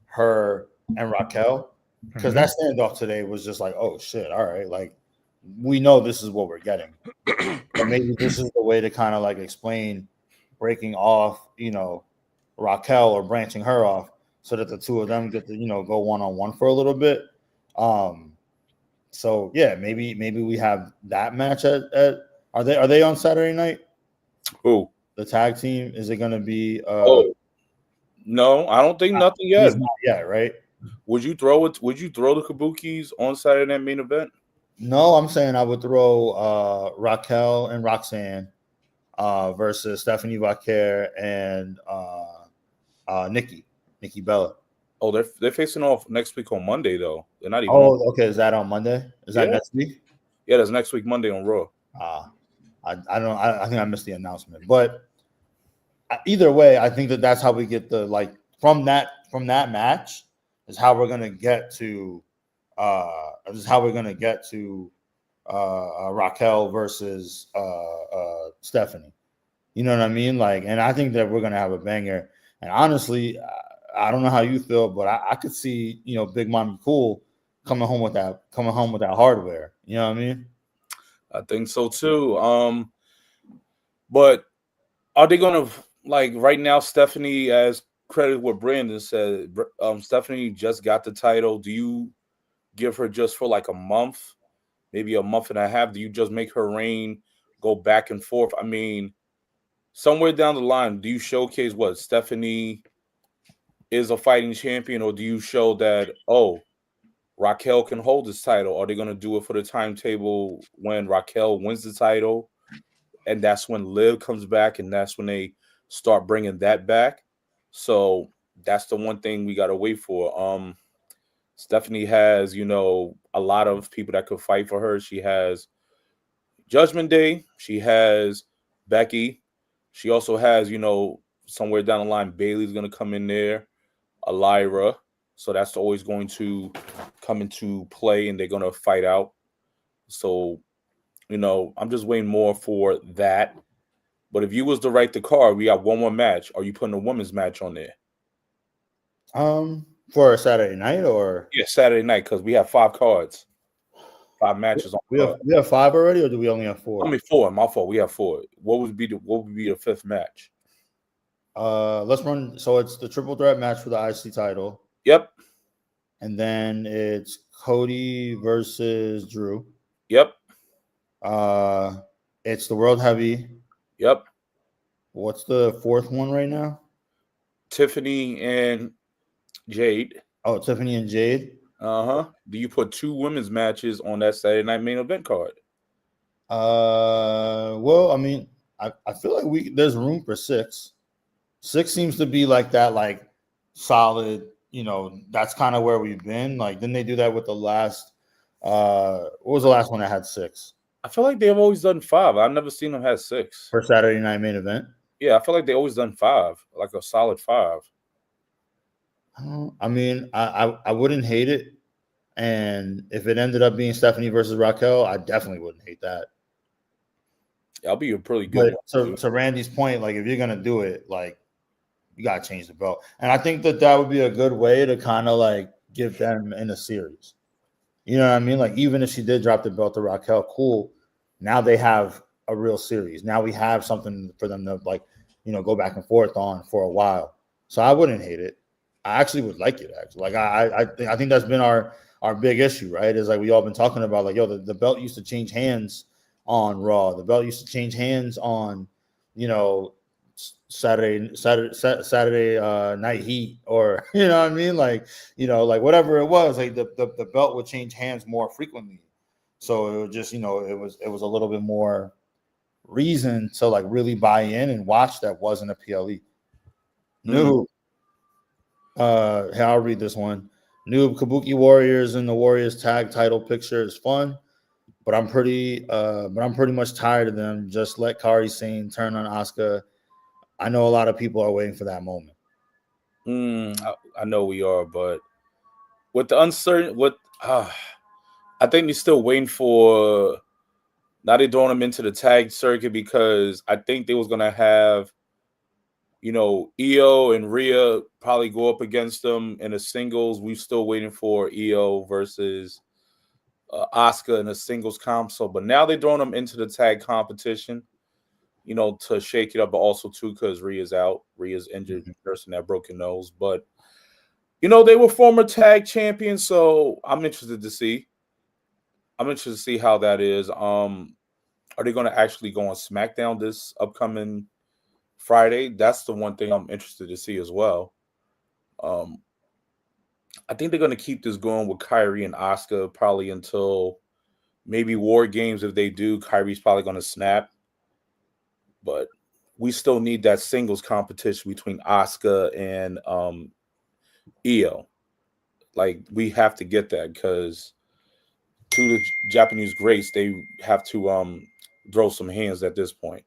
her and Raquel, because that standoff today was just like, oh shit, all right, like we know this is what we're getting. But maybe this is the way to kind of like explain breaking off, Raquel or branching her off so that the two of them get to, go one-on-one for a little bit. So yeah, maybe we have that match at are they on Saturday night? Who? The tag team? Is it going to be? No, I don't think nothing yet. Not yet, right? Would you throw it? Would you throw the Kabukis on Saturday Night Main Event? No, I'm saying I would throw Raquel and Roxanne versus Stephanie Vaquer and Nikki Bella. Oh, they're facing off next week on Monday though. They're not even. Oh, okay. Is that on Monday? Is that next week? Yeah, that's next week Monday on Raw. I don't know. I think I missed the announcement, but either way, I think that's how we get the like from that match is how we're gonna get to Raquel versus Stephanie. You know what I mean? Like, and I think that we're gonna have a banger. And honestly, I don't know how you feel, but I could see Big Mommy Cool coming home with that hardware. You know what I mean? I think so too. But are they gonna like right now? Stephanie, as credit what Brandon said, Stephanie just got the title. Do you give her just for like a month, maybe a month and a half? Do you just make her reign go back and forth? I mean, somewhere down the line, do you showcase what Stephanie is a fighting champion, or do you show that Raquel can hold this title? Are they going to do it for the timetable when Raquel wins the title, and that's when Liv comes back, and that's when they start bringing that back? So that's the one thing we got to wait for. Stephanie has, a lot of people that could fight for her. She has Judgment Day. She has Becky. She also has, somewhere down the line, Bailey's going to come in there, Elira. So that's always going to come into play, and they're going to fight out. So, I'm just waiting more for that. But if you was to write the card, we got one more match. Are you putting a women's match on there? For a Saturday night or? Yeah, Saturday night, because we have 5 cards. 5 matches on we have 5 already, or do we only have 4? I mean 4. My fault. We have 4. What would be the 5th match? Let's run. So it's the triple threat match for the IC title. Yep. And then it's Cody versus Drew. Yep. It's the World Heavy. Yep. What's the 4th one right now? Tiffany and Jade. Oh, Tiffany and Jade. Do you put 2 women's matches on that Saturday night main event card? Well, I mean, I feel like there's room for 6. 6 seems to be like that, like solid. That's kind of where we've been. Like, didn't they do that with the last? What was the last one that had 6? I feel like they've always done 5. I've never seen them have 6 for Saturday Night Main Event. Yeah, I feel like they always done 5, like a solid 5. I mean, I wouldn't hate it, and if it ended up being Stephanie versus Raquel, I definitely wouldn't hate that. That'll be a pretty good one. To Randy's point, like if you're gonna do it, like you gotta change the belt, and I think that would be a good way to kind of like give them in a series. You know what I mean? Like even if she did drop the belt to Raquel, cool. Now they have a real series. Now we have something for them to like, go back and forth on for a while. So I wouldn't hate it. I actually would like it. Actually, like I think that's been our big issue, right? Is like we all been talking about, like, yo, the belt used to change hands on Raw. The belt used to change hands on, Saturday Night Heat, or you know what I mean, like like whatever it was, like the belt would change hands more frequently. So it was just it was a little bit more reason to like really buy in and watch. That wasn't a PLE. Noob. I'll read this one. Noob, Kabuki Warriors and the Warriors tag title picture is fun, but I'm pretty much tired of them. Just let Kairi Sane turn on Asuka. I know a lot of people are waiting for that moment. I know we are, but with the uncertain, I think they're still waiting for. Now they're throwing them into the tag circuit because I think they was gonna have, Io and Rhea probably go up against them in the singles. We're still waiting for Io versus Asuka in a singles comp. But now they're throwing them into the tag competition, to shake it up, but also too because Rhea's out. Rhea's injured, nursing that broken nose. But they were former tag champions, so I'm interested to see. I'm interested to see how that is. Are they going to actually go on SmackDown this upcoming Friday? That's the one thing I'm interested to see as well. I think they're going to keep this going with Kairi and Asuka probably until maybe War Games. If they do, Kairi's probably going to snap. But we still need that singles competition between Asuka and Io. Like, we have to get that because to the Japanese greats, they have to throw some hands at this point.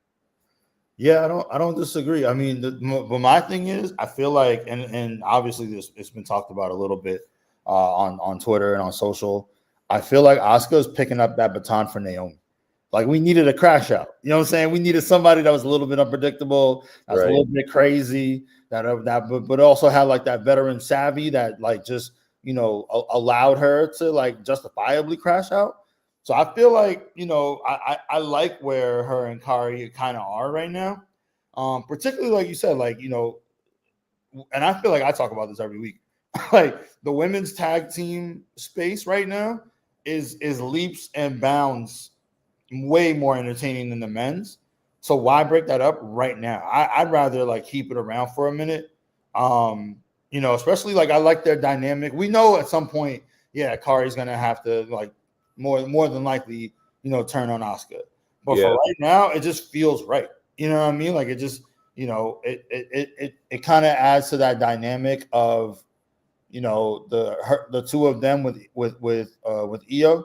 Yeah, I don't disagree. I mean, but my thing is, I feel like, and obviously it's been talked about a little bit on Twitter and on social. I feel like Asuka is picking up that baton for Naomi. Like, we needed a crash out. You know what I'm saying? We needed somebody that was a little bit unpredictable, that was a little bit crazy, but also had like that veteran savvy that like just allowed her to like justifiably crash out. So I feel like I like where her and Kairi kind of are right now, particularly like you said, like and I feel like I talk about this every week. Like the women's tag team space right now is leaps and bounds way more entertaining than the men's. So why break that up right now? I'd rather like keep it around for a minute. Especially like I like their dynamic. We know at some point, yeah, Kairi's gonna have to like more than likely, turn on Asuka. But for right now, it just feels right. You know what I mean? Like it just, it kind of adds to that dynamic of, the two of them with Io.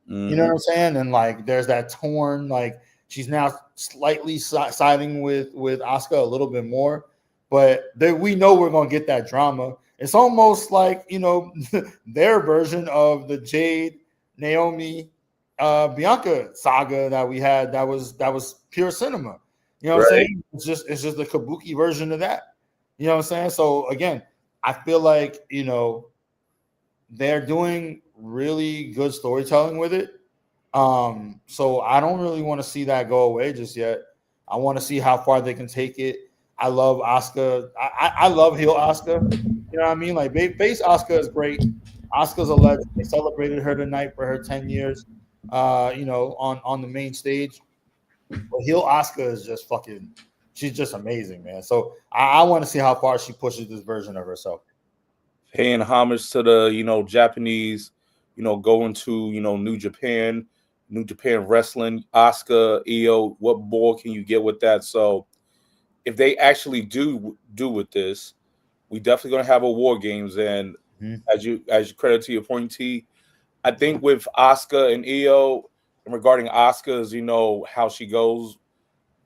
You know what I'm saying? And like, there's that torn, like she's now slightly siding with Asuka a little bit more, but we know we're gonna get that drama. It's almost like their version of the Jade, Naomi, Bianca saga that we had. That was pure cinema. You know what I'm saying? It's just the kabuki version of that. You know what I'm saying? So again, I feel like they're doing really good storytelling with it. So I don't really want to see that go away just yet. I want to see how far they can take it. I love Asuka. I love heel Asuka. You know what I mean? Like base Asuka is great. Asuka's a legend. They celebrated her tonight for her 10 years. On the main stage. But heel Asuka is just fucking. She's just amazing, man. So I want to see how far she pushes this version of herself. Paying homage to the Japanese, going to New Japan Wrestling, Asuka, Io. What more can you get with that? So if they actually do with this, we definitely gonna have a War Games. And as you credit to your point, T, I think with Asuka and Io, and regarding Asuka's, how she goes,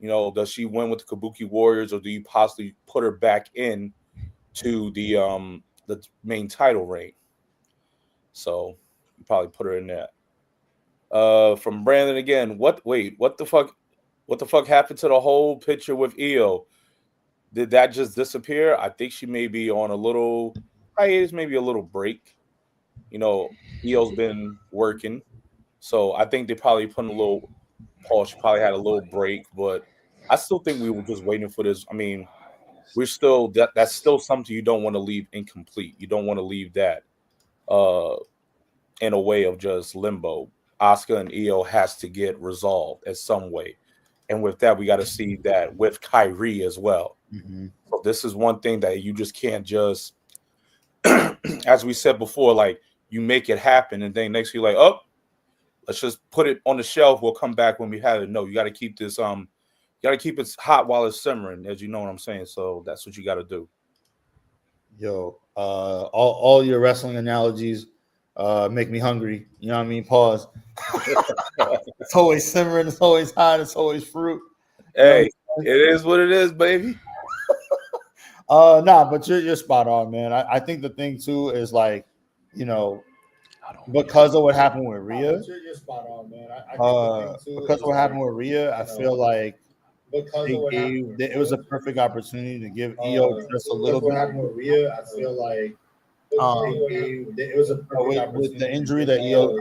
does she win with the Kabuki Warriors, or do you possibly put her back in to the main title reign? So you probably put her in that. From Brandon again. What the fuck happened to the whole picture with Io? Did that just disappear? I think she may be on a little hiatus, maybe a little break. Io's been working, so I think they probably put in a little pause. She probably had a little break, but I still think we were just waiting for this. I mean, we're still that's still something you don't want to leave incomplete. You don't want to leave that in a way of just limbo. Asuka and Io has to get resolved in some way. And with that, we got to see that with Kyrie as well. So this is one thing that you just can't just, as we said before, like you make it happen, and then next you're like, oh, let's just put it on the shelf. We'll come back when we have it. No, you got to keep this. You got to keep it hot while it's simmering, as you know what I'm saying. So that's what you got to do. Yo, all your wrestling analogies make me hungry. You know what I mean? Pause. It's always simmering. It's always hot. It's always fruit. Hey, it is what it is, baby. Nah, but you're spot on, man. I think the thing too is like, because of what happened with Rhea. You're spot on, man. Because of what happened with Rhea, I feel like it was a perfect opportunity to give Io just a little bit. What happened with Rhea, I feel like it was a perfect opportunity with the injury that Io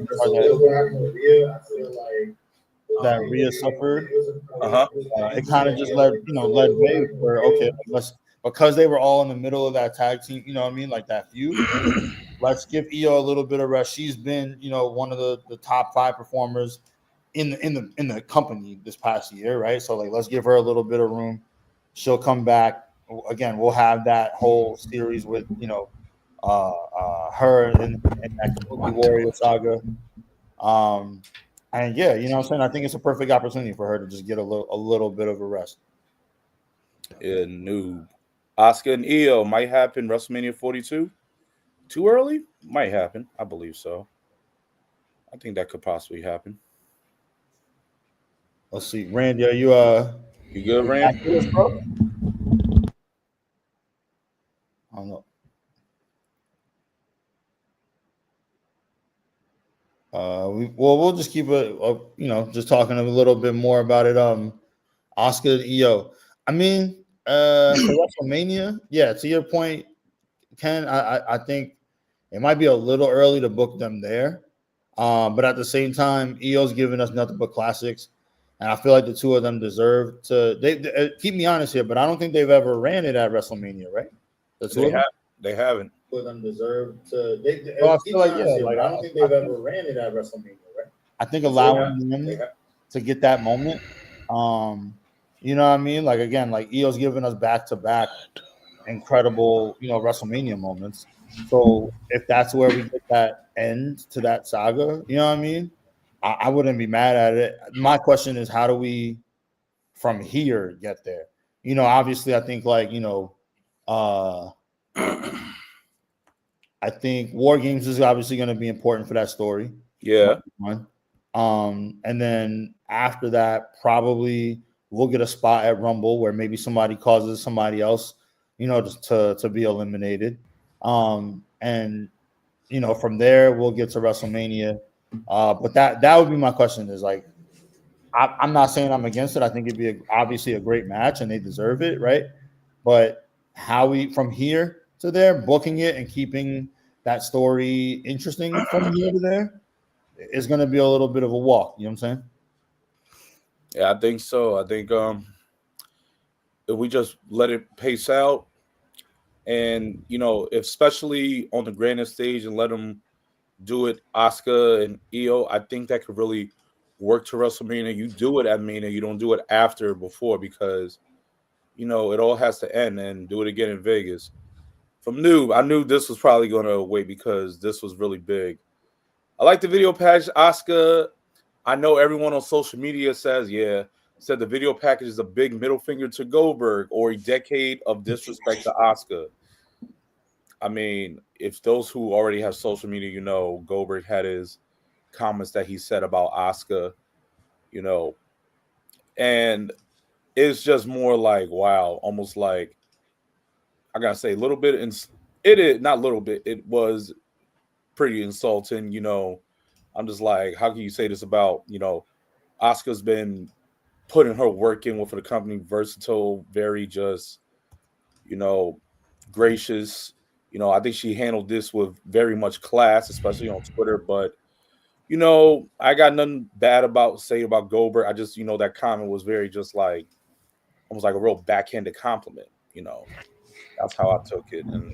that Rhea suffered. It kind of just led way for because they were all in the middle of that tag team. You know what I mean, like that feud. Let's give Io a little bit of rest. She's been, one of the top 5 performers in the company this past year, right? So like, let's give her a little bit of room. She'll come back again. We'll have that whole series with her in that Kabuki Warrior saga. And yeah, you know what I'm saying? I think it's a perfect opportunity for her to just get a little bit of a rest. Yeah, noob. Asuka and Io might happen WrestleMania 42. Too early? Might happen. I believe so. I think that could possibly happen. Let's see. Randy, are you good, Randy? I don't know. We'll just keep it, just talking a little bit more about it. Asuka and Io. I mean, for WrestleMania, yeah, to your point, Ken, I think it might be a little early to book them there. But at the same time, Io's giving us nothing but classics. And I feel like the two of them deserve to. They keep me honest here, but I don't think they've ever ran it at WrestleMania, right? They haven't. Two of them deserve to. I feel like I don't think they've ever ran it at WrestleMania, right? I think allowing them to get that moment, you know what I mean? Like again, like Io's giving us back-to-back incredible, WrestleMania moments. So if that's where we get that end to that saga, you know what I mean? I wouldn't be mad at it. My question is, how do we from here get there? Obviously, I think I think War Games is obviously going to be important for that story. Yeah. And then after that, probably we'll get a spot at Rumble where maybe somebody causes somebody else, to be eliminated. And from there we'll get to WrestleMania. But that would be my question is like, I'm not saying I'm against it. I think it'd be obviously a great match and they deserve it, right? But how we from here to there, booking it and keeping that story interesting from here to there is going to be a little bit of a walk. You know what I'm saying? Yeah, I think so. I think if we just let it pace out and, especially on the grandest stage and let them do it, Asuka and Io, I think that could really work to WrestleMania. You do it at Mania. You don't do it after or before because, it all has to end and do it again in Vegas. From Noob, I knew this was probably going to wait because this was really big. I like the video package, Asuka. I know everyone on social media says, yeah, Said the video package is a big middle finger to Goldberg or a decade of disrespect to Asuka. I mean, if those who already have social media, you know, Goldberg had his comments that he said about Asuka, you know, and it's just more like, wow, almost like, I gotta say a little bit, it is not a little bit, it was pretty insulting, you know. I'm just like, how can you say this about, you know, Asuka's been putting her work in with the company, versatile, very just, you know, gracious. You know, I think she handled this with very much class, especially on Twitter. But, you know, I got nothing bad about say about Goldberg. I just, you know, that comment was very just like almost like a real backhanded compliment. You know, that's how I took it. And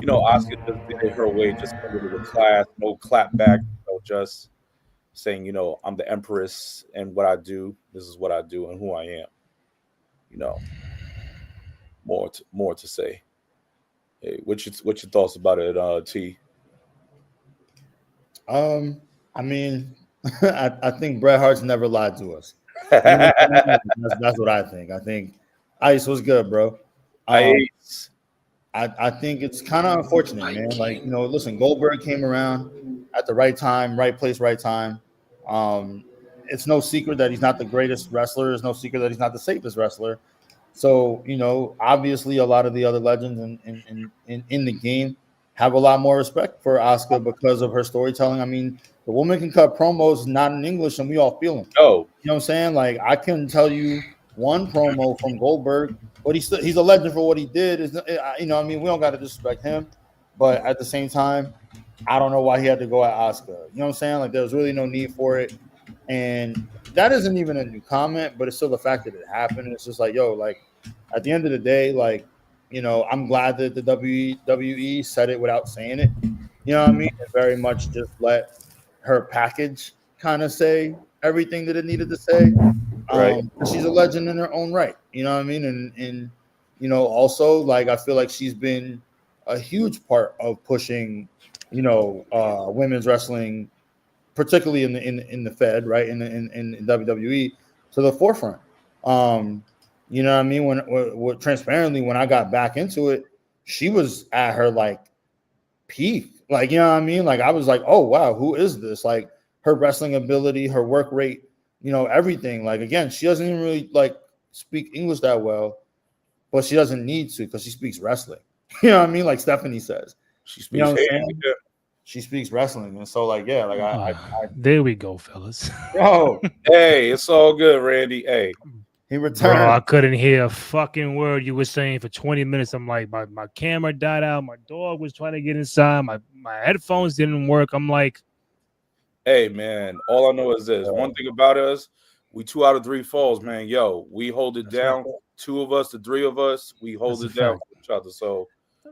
Asuka just did it her way, just ended it with class, no clap back, just saying, you know, I'm the empress and what I do. This is what I do and who I am. You know, more to say. Hey, what's your thoughts about it, T? I mean, I think Bret Hart's never lied to us. You know that's what I think. I think Ice was good, bro. Ice. I think it's kind of unfortunate, man. Like, you know, listen, Goldberg came around at the right time, right place, right time. It's no secret that he's not the greatest wrestler. It's no secret that he's not the safest wrestler. So, you know, obviously a lot of the other legends in the game have a lot more respect for Asuka because of her storytelling. I mean, the woman can cut promos not in English and we all feel them. Oh. You know what I'm saying? Like, I can tell you one promo from Goldberg, but he's a legend for what he did. You know, I mean, we don't got to disrespect him, but at the same time, I don't know why he had to go at Asuka. You know what I'm saying? Like, there's really no need for it. And that isn't even a new comment, but it's still the fact that it happened. It's just like, yo, like, at the end of the day, like, you know, I'm glad that the WWE said it without saying it. You know what I mean? And very much just let her package kind of say everything that it needed to say. Right. She's a legend in her own right. You know what I mean? And you know, also, like, I feel like she's been a huge part of pushing, you know, women's wrestling, particularly in the Fed, right, in WWE, to the forefront. You know what I mean? When transparently, when I got back into it, she was at her like peak. Like, you know what I mean? Like, I was like, oh wow, who is this? Like, her wrestling ability, her work rate, you know, everything. Like, again, she doesn't even really like speak English that well, but she doesn't need to because she speaks wrestling. You know what I mean? Like Stephanie says, She speaks. You know what I'm saying? She speaks wrestling, and so like, yeah, like I there we go, fellas. Bro, hey, it's all good, Randy. Hey, he returned. Bro, I couldn't hear a fucking word you were saying for 20 minutes. I'm like, my camera died out. My dog was trying to get inside. My headphones didn't work. I'm like, hey, man. All I know is this: one thing about us, we 2 out of 3 falls, man. Yo, we hold it down. Right. 2 of us, the 3 of us, we hold it down for each other. So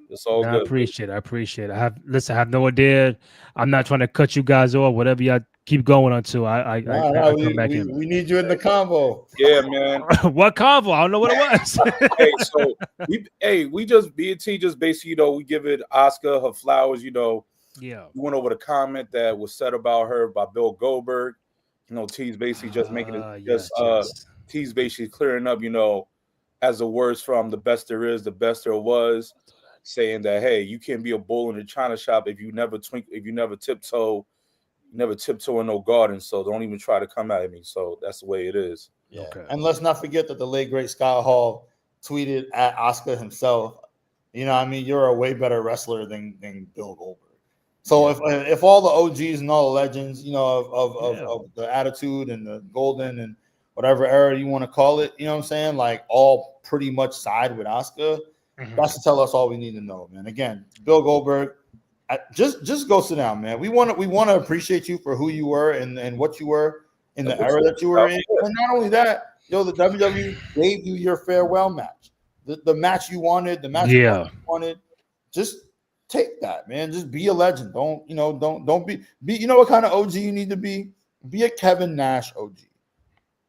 it's all good. I appreciate it. I have no idea. I'm not trying to cut you guys off. Whatever y'all keep going until I come back in. We need you in the combo. Yeah, man. What combo? I don't know what it was. Hey, so we just BT just basically, you know, we give it Asuka her flowers, you know. Yeah. We went over the comment that was said about her by Bill Goldberg. You know, T's basically just making it yes. T's basically clearing up, you know, as the words from the best there is, the best there was, saying that, hey, you can't be a bull in the china shop if you never tiptoe in no garden. So don't even try to come at me. So that's the way it is. Yeah. Okay. And let's not forget that the late great Scott Hall tweeted at Asuka himself, you know, I mean, you're a way better wrestler than Bill Goldberg. So if all the OGs and all the legends, you know, of the Attitude and the Golden and whatever era you want to call it, you know what I'm saying, like all pretty much side with Asuka, that's to tell us all we need to know, man. Again, Bill Goldberg, just go sit down, man. We want to appreciate you for who you were and what you were in the era that you were in. And not only that, yo, the WWE gave you your farewell match, the match you wanted, the match you wanted. Just take that, man. Just be a legend. Don't be. You know what kind of OG you need to be? Be a Kevin Nash OG.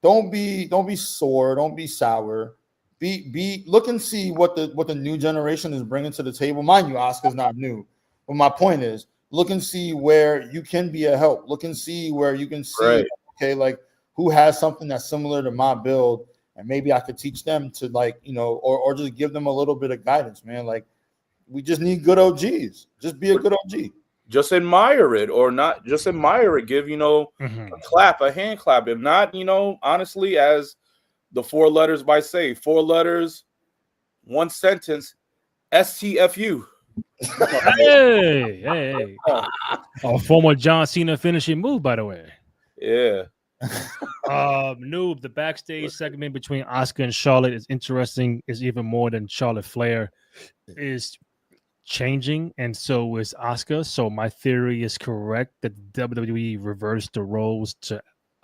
Don't be sore. Don't be sour. Look and see what the new generation is bringing to the table. Mind you, Asuka's not new. But my point is, look and see where you can be a help. Look and see where you can see, okay, like who has something that's similar to my build, and maybe I could teach them to like, or just give them a little bit of guidance, man. Like we just need good OGs. Just be a good OG. Just admire it, or not just admire it. Give a clap, a hand clap. If not, honestly, as the 4 letters might say, 4 letters, 1 sentence, STFU. Hey. A former John Cena finishing move, by the way. Yeah. Noob, the backstage segment between Asuka and Charlotte is interesting. Is even more than Charlotte Flair is changing, and so is Asuka. So my theory is correct that WWE reversed the roles to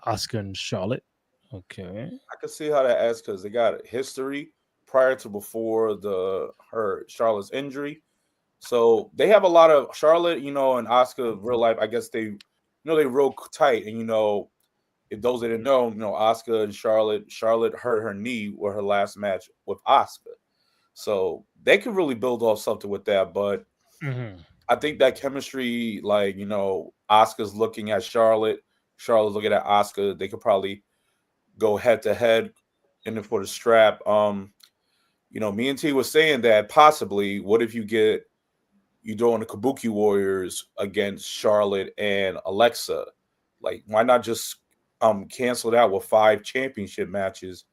Asuka and Charlotte. Okay, I can see how that adds because they got history prior to before her Charlotte's injury. So they have a lot of Charlotte, and Asuka real life. I guess they real tight, and if those that didn't know, Asuka and Charlotte hurt her knee with her last match with Asuka. So they could really build off something with that. But I think that chemistry, like, Asuka's looking at Charlotte's looking at Asuka, they could probably go head to head in it for the strap. Me and T was saying that possibly, what if you doing the Kabuki Warriors against Charlotte and Alexa? Like, why not just cancel that with 5 championship matches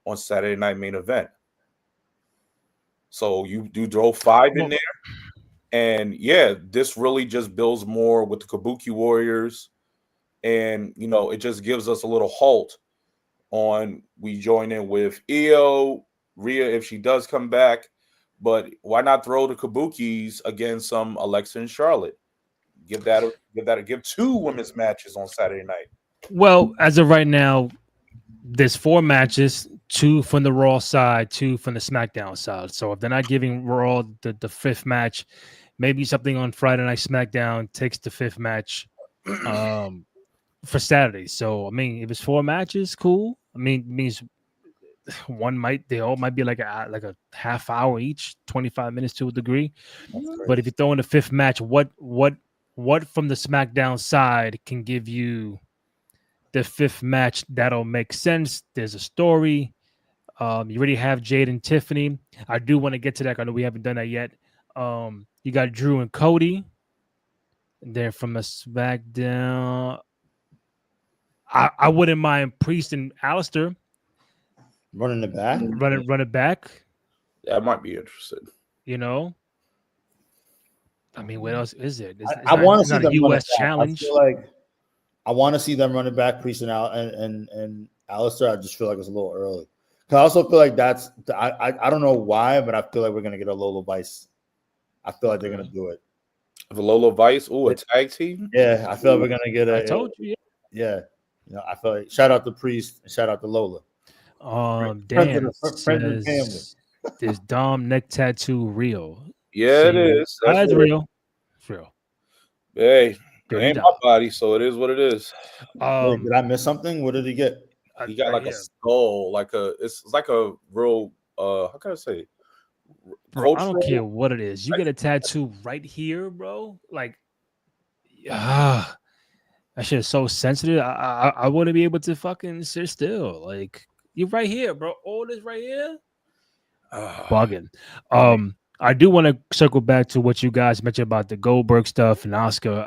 on Saturday Night Main Event? So you do throw 5 in there, and this really just builds more with the Kabuki Warriors, and it just gives us a little halt on we join in with Rhea if she does come back. But why not throw the Kabukis against some Alexa and Charlotte? Give 2 women's matches on Saturday night. Well, as of right now, there's 4 matches, 2 from the Raw side, 2 from the SmackDown side. So if they're not giving Raw the 5th match, maybe something on Friday Night SmackDown takes the 5th match for Saturday. So I mean, if it's 4 matches, cool. I mean, it means they all might be like a half hour each, 25 minutes to a degree. But if you throw in the 5th match, what from the SmackDown side can give you the 5th match that'll make sense? There's a story. You already have Jade and Tiffany. I do want to get to that. I know we haven't done that yet. You got Drew and Cody. And then from a SmackDown, I wouldn't mind Priest and Alistair running it back. Run it back. That might be interesting. I mean, what else is it? I want to see them U.S. challenge. I feel like I want to see them running back, Priest and Alistair. I just feel like it's a little early. I also feel like I don't know why, but I feel like we're gonna get a Lola Vice. I feel like they're gonna do it. The Lola Vice, a tag team. Yeah, I feel like we're gonna get I told you. Yeah, I feel like shout out to Priest and shout out to Lola. Dan says, is Dom neck tattoo real? Yeah, it is. That's real. It's real. Hey, it ain't my body, so it is what it is. Wait, did I miss something? What did he get? He got like a skull, it's like a real how can I say? Bro, I don't care what it is. You get a tattoo right here, bro. Like, that shit is so sensitive. I wouldn't be able to fucking sit still. Like, you're right here, bro. All this right here. Bugging. I do want to circle back to what you guys mentioned about the Goldberg stuff and Asuka.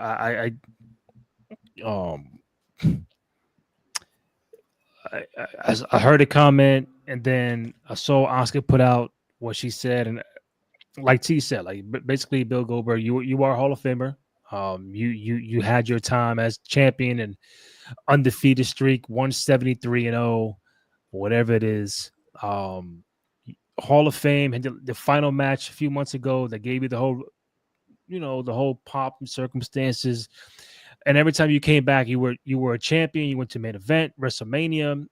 I heard a comment, and then I saw Asuka put out what she said, and like T said, like basically, Bill Goldberg, you are a Hall of Famer. You had your time as champion and undefeated streak, 173-0, whatever it is. Hall of Fame, and the final match a few months ago that gave you the whole, the whole pomp and circumstances. And every time you came back, you were a champion. You went to main event, WrestleMania.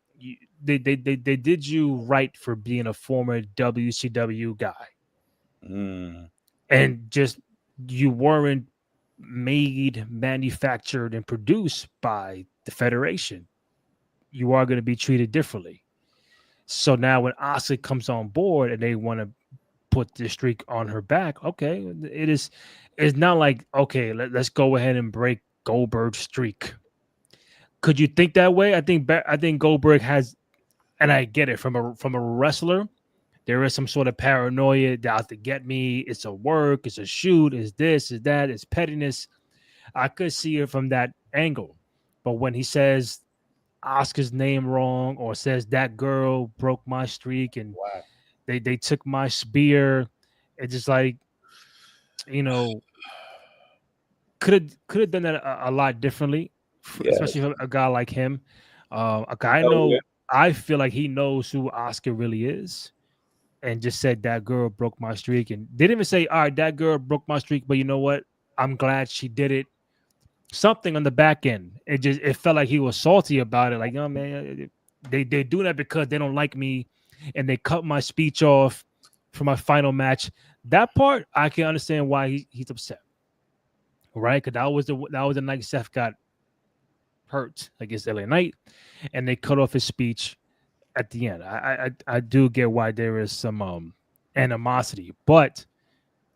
They did you right for being a former WCW guy. And just you weren't made, manufactured, and produced by the Federation. You are going to be treated differently. So now when Asuka comes on board and they want to put the streak on her back, okay, it's not like, okay, let's go ahead and break Goldberg's streak. Could you think that way? I think Goldberg has, and I get it from a wrestler. There is some sort of paranoia that out to get me. It's a work. It's a shoot. It's this. It's that. It's pettiness. I could see it from that angle. But when he says Oscar's name wrong or says that girl broke my streak and Wow. they took my spear, it's just like, you know, could have done that a lot differently, Yeah. especially for a guy like him. A guy I Hell know, yeah. I feel like he knows who Oscar really is, and just said that girl broke my streak, and didn't even say, "All right, that girl broke my streak," but you know what? I'm glad she did it. Something on the back end. It felt like he was salty about it. Like, oh man, they do that because they don't like me, and they cut my speech off for my final match. That part I can understand why he's upset, right? Because that was the night Seth got hurt against LA Knight, and they cut off his speech at the end. I do get why there is some animosity, but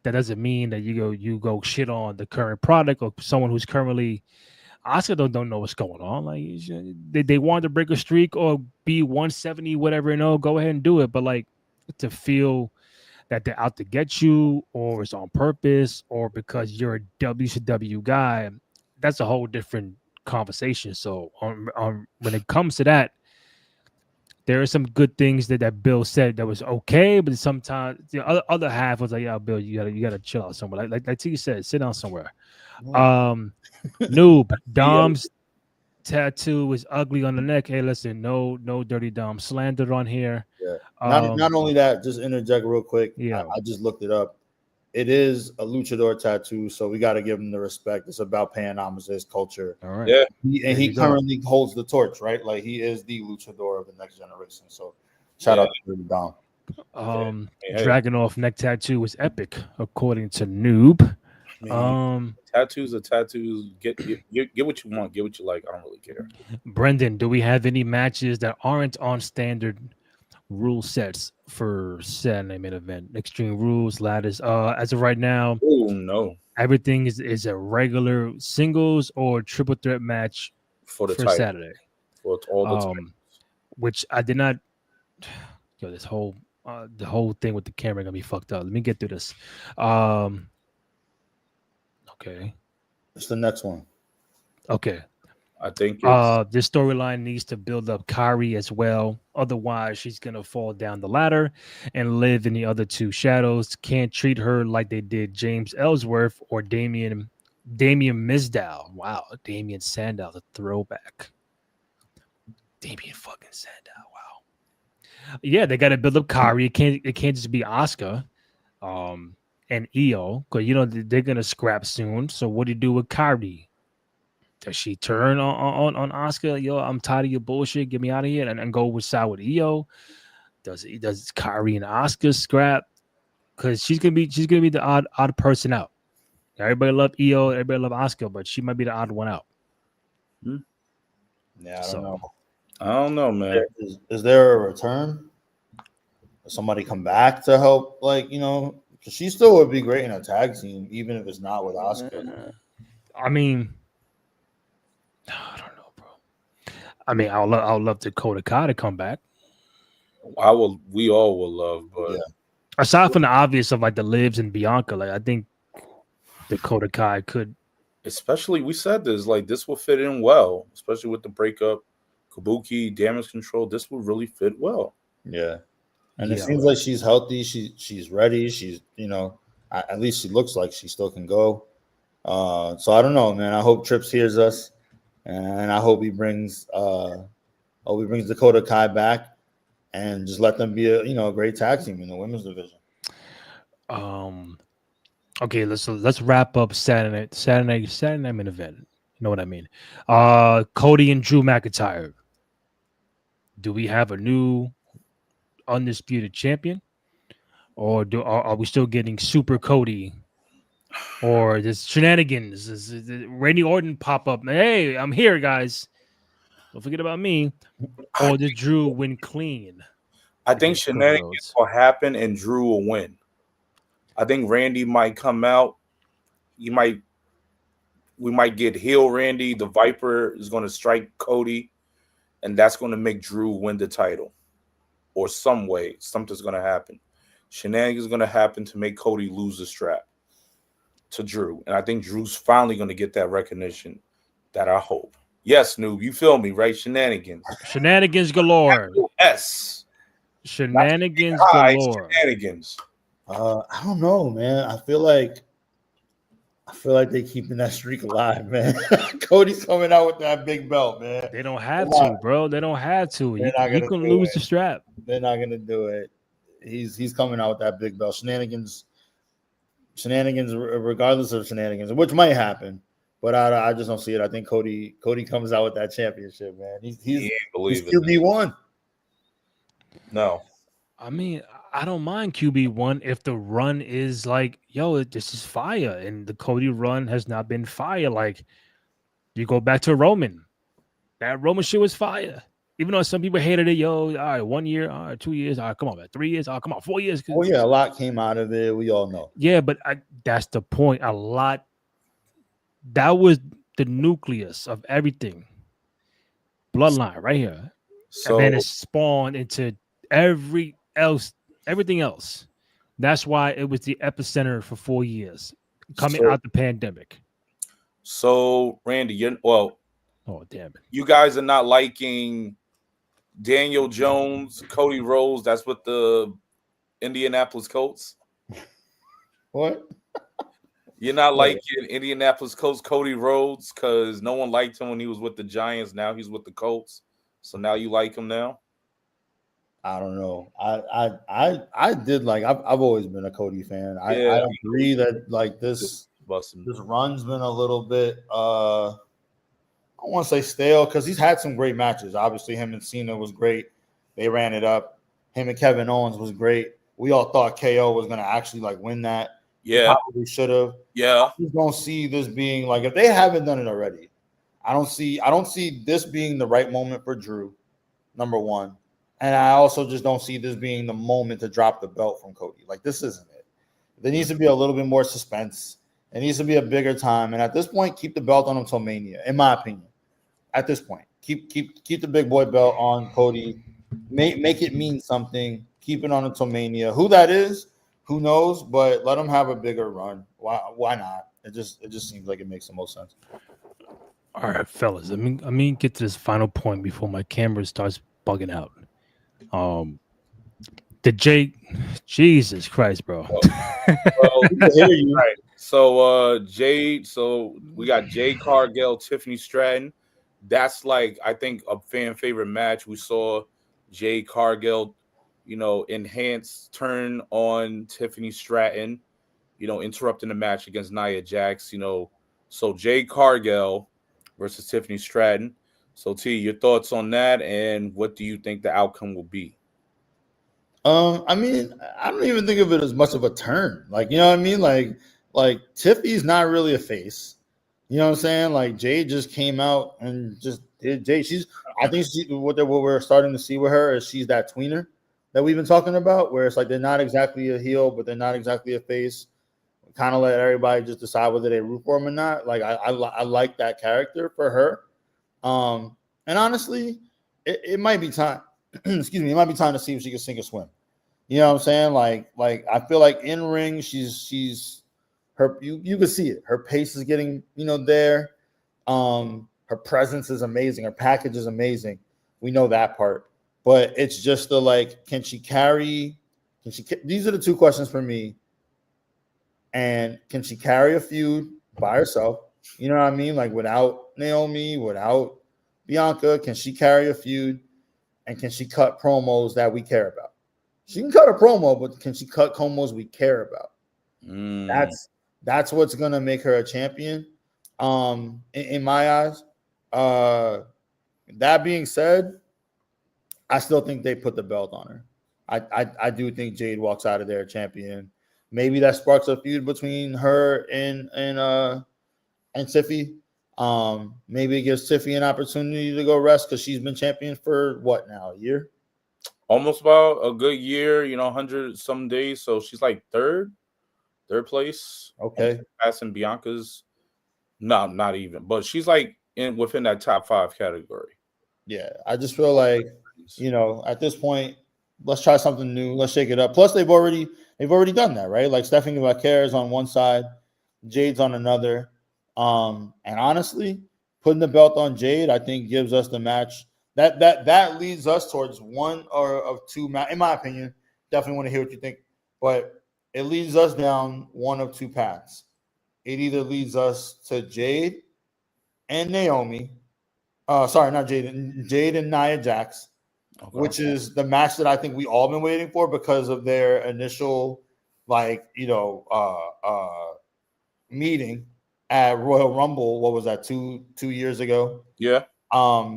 that doesn't mean that you go shit on the current product or someone who's currently. Oscar don't know what's going on. Like they want to break a streak or be 170, whatever. Go ahead and do it. But like to feel that they're out to get you, or it's on purpose, or because you're a WCW guy, that's a whole different conversation. So on when it comes to that, there are some good things that Bill said that was okay, but sometimes the other half was like, "Yeah, Bill, you gotta chill out somewhere." Like T said, sit down somewhere. Noob Dom's tattoo is ugly on the neck. Hey, listen, no dirty Dom slander on here. Yeah. Not only that, just interject real quick. Yeah. I just looked it up. It is a luchador tattoo, so we got to give him the respect. It's about paying homage to his culture. All right. Yeah. He currently holds the torch, right? Like he is the luchador of the next generation. So shout out to Dirty Dom. Dragunov neck tattoo was epic, according to Noob. Tattoos are tattoos. Get what you want. Get what you like. I don't really care. Brendan, do we have any matches that aren't on standard rule sets for Saturday main event? Extreme rules, ladders. As of right now, Oh no, everything is a regular singles or triple threat match for the for title. Saturday. For all the titles. Which I did not. Yo, this whole the whole thing with the camera gonna be fucked up. Let me get through this. Okay. It's the next one. Okay. I think this storyline needs to build up Kyrie as well. Otherwise, she's gonna fall down the ladder and live in the other two shadows. Can't treat her like they did James Ellsworth or Damien Mizdow. Wow, Damien Sandow, the throwback. Damien fucking Sandow. Wow. Yeah, they got to build up Kyrie. It can't just be Oscar, and Io, because they're gonna scrap soon. So what do you do with Kyrie? Does she turn on Oscar? Yo, I'm tired of your bullshit. Get me out of here, and go with side with Io. Does Kyrie and Oscar scrap? Because she's gonna be the odd person out. Everybody love Io, everybody love Oscar, but she might be the odd one out. Yeah, I don't know, man. Is there a return? Does somebody come back to help? Because she still would be great in a tag team, even if it's not with Oscar. I mean, I don't know, bro. I mean, I'll love Dakota Kai to come back. We all will love, but yeah. Aside from the obvious of like the Livs and Bianca, like I think Dakota Kai could. Especially, we said this, like this will fit in well, especially with the breakup, Kabuki, Damage Control. This will really fit well. Yeah, and it seems like she's healthy. She's ready. She's at least she looks like she still can go. So I don't know, man. I hope Trips hears us, and I hope he brings Dakota Kai back, and just let them be a great tag team in the women's division. Okay, let's wrap up Saturday main event. You know what I mean? Cody and Drew McIntyre. Do we have a new undisputed champion, or are we still getting Super Cody? Or this shenanigans? Does Randy Orton pop up? Hey, I'm here, guys. Don't forget about me. Or does Drew win clean? I think shenanigans will happen and Drew will win. I think Randy might come out. You might we might get heel Randy. The Viper is going to strike Cody, and that's going to make Drew win the title. Or some way, something's going to happen. Shenanigans going to happen to make Cody lose the strap to Drew. And I think Drew's finally going to get that recognition that I hope. Yes, Noob, you feel me, right? Shenanigans. Shenanigans galore. Yes. Shenanigans galore. Shenanigans. I don't know, man. I feel like they're keeping that streak alive, man. Cody's coming out with that big belt, man. They don't have to, bro. They don't have to. You can lose the strap. They're not gonna do it. He's coming out with that big belt. Shenanigans, regardless of shenanigans, which might happen, but I just don't see it. I think Cody comes out with that championship, man. He's QB1. No. I mean, I don't mind QB1 if the run is like, yo, this is fire, and the Cody run has not been fire. Like, you go back to Roman. That Roman shit was fire. Even though some people hated it, yo, all right, 1 year, all right, 2 years, all right, come on, man, 3 years, all right, come on, 4 years. Oh yeah, a lot came out of it. We all know. Yeah, but that's the point. A lot. That was the nucleus of everything. Bloodline right here. So, and then it spawned into everything else. That's why it was the epicenter for 4 years, coming out the pandemic. So, Randy, oh damn it, you guys are not liking Daniel Jones, Cody Rhodes. That's what the Indianapolis Colts. What? You're not liking Indianapolis Colts Cody Rhodes because no one liked him when he was with the Giants. Now he's with the Colts. So now you like him now? I don't know. I did like. I've always been a Cody fan. I agree that like this run's been a little bit. I don't want to say stale because he's had some great matches. Obviously, him and Cena was great. They ran it up. Him and Kevin Owens was great. We all thought KO was going to actually like win that. Yeah, probably should have. Yeah, I just don't see this being like if they haven't done it already. I don't see this being the right moment for Drew. Number one. And I also just don't see this being the moment to drop the belt from Cody. Like, this isn't it. There needs to be a little bit more suspense. It needs to be a bigger time. And at this point, keep the belt on until Mania, in my opinion. At this point, keep the big boy belt on Cody. Make it mean something. Keep it on until Mania. Who that is, who knows? But let him have a bigger run. Why not? It just seems like it makes the most sense. All right, fellas. I mean, get to this final point before my camera starts bugging out. The Jake, Jesus Christ, bro. Right. So Jade, so we got Jade Cargill, Tiffany Stratton. That's like I think a fan favorite match. We saw Jade Cargill, enhance turn on Tiffany Stratton, interrupting the match against Nia Jax, So Jade Cargill versus Tiffany Stratton. So T, your thoughts on that, and what do you think the outcome will be? I mean, I don't even think of it as much of a turn. Like, you know what I mean? Like Tiffany's not really a face. You know what I'm saying? Like Jade just came out and just did Jade. I think what we're starting to see with her is she's that tweener that we've been talking about, where it's like they're not exactly a heel, but they're not exactly a face. Kind of let everybody just decide whether they root for him or not. Like I like that character for her. And honestly, it might be time. Excuse me, it might be time to see if she can sink or swim. You know what I'm saying? Like I feel like in ring, she's her. You can see it. Her pace is getting there. Her presence is amazing. Her package is amazing. We know that part. But it's just can she carry? These are the two questions for me. And can she carry a feud by herself? You know what I mean? Like without Naomi, without Bianca, can she carry a feud? And can she cut promos that we care about? She can cut a promo, but can she cut promos we care about? That's what's gonna make her a champion. In my eyes. That being said, I still think they put the belt on her. I do think Jade walks out of there a champion. Maybe that sparks a feud between her and Tiffy. Maybe it gives Tiffy an opportunity to go rest because she's been champion for what now? A year? Almost about a good year, 100 some days. So she's like third place. Okay. Passing Bianca's No, not even. But she's like within that top 5 category. Yeah, I just feel like, at this point, let's try something new. Let's shake it up. Plus, they've already done that, right? Like Stephanie Vaquer is on one side, Jade's on another. And honestly, putting the belt on Jade, I think, gives us the match that leads us towards one or of two in my opinion. Definitely want to hear what you think, but it leads us down one of two paths. It either leads us to Jade and Naomi. Sorry, not Jade. Jade and Nia Jax, which is the match that I think we all been waiting for because of their initial, meeting at Royal Rumble. What was that? 2 years ago? Yeah.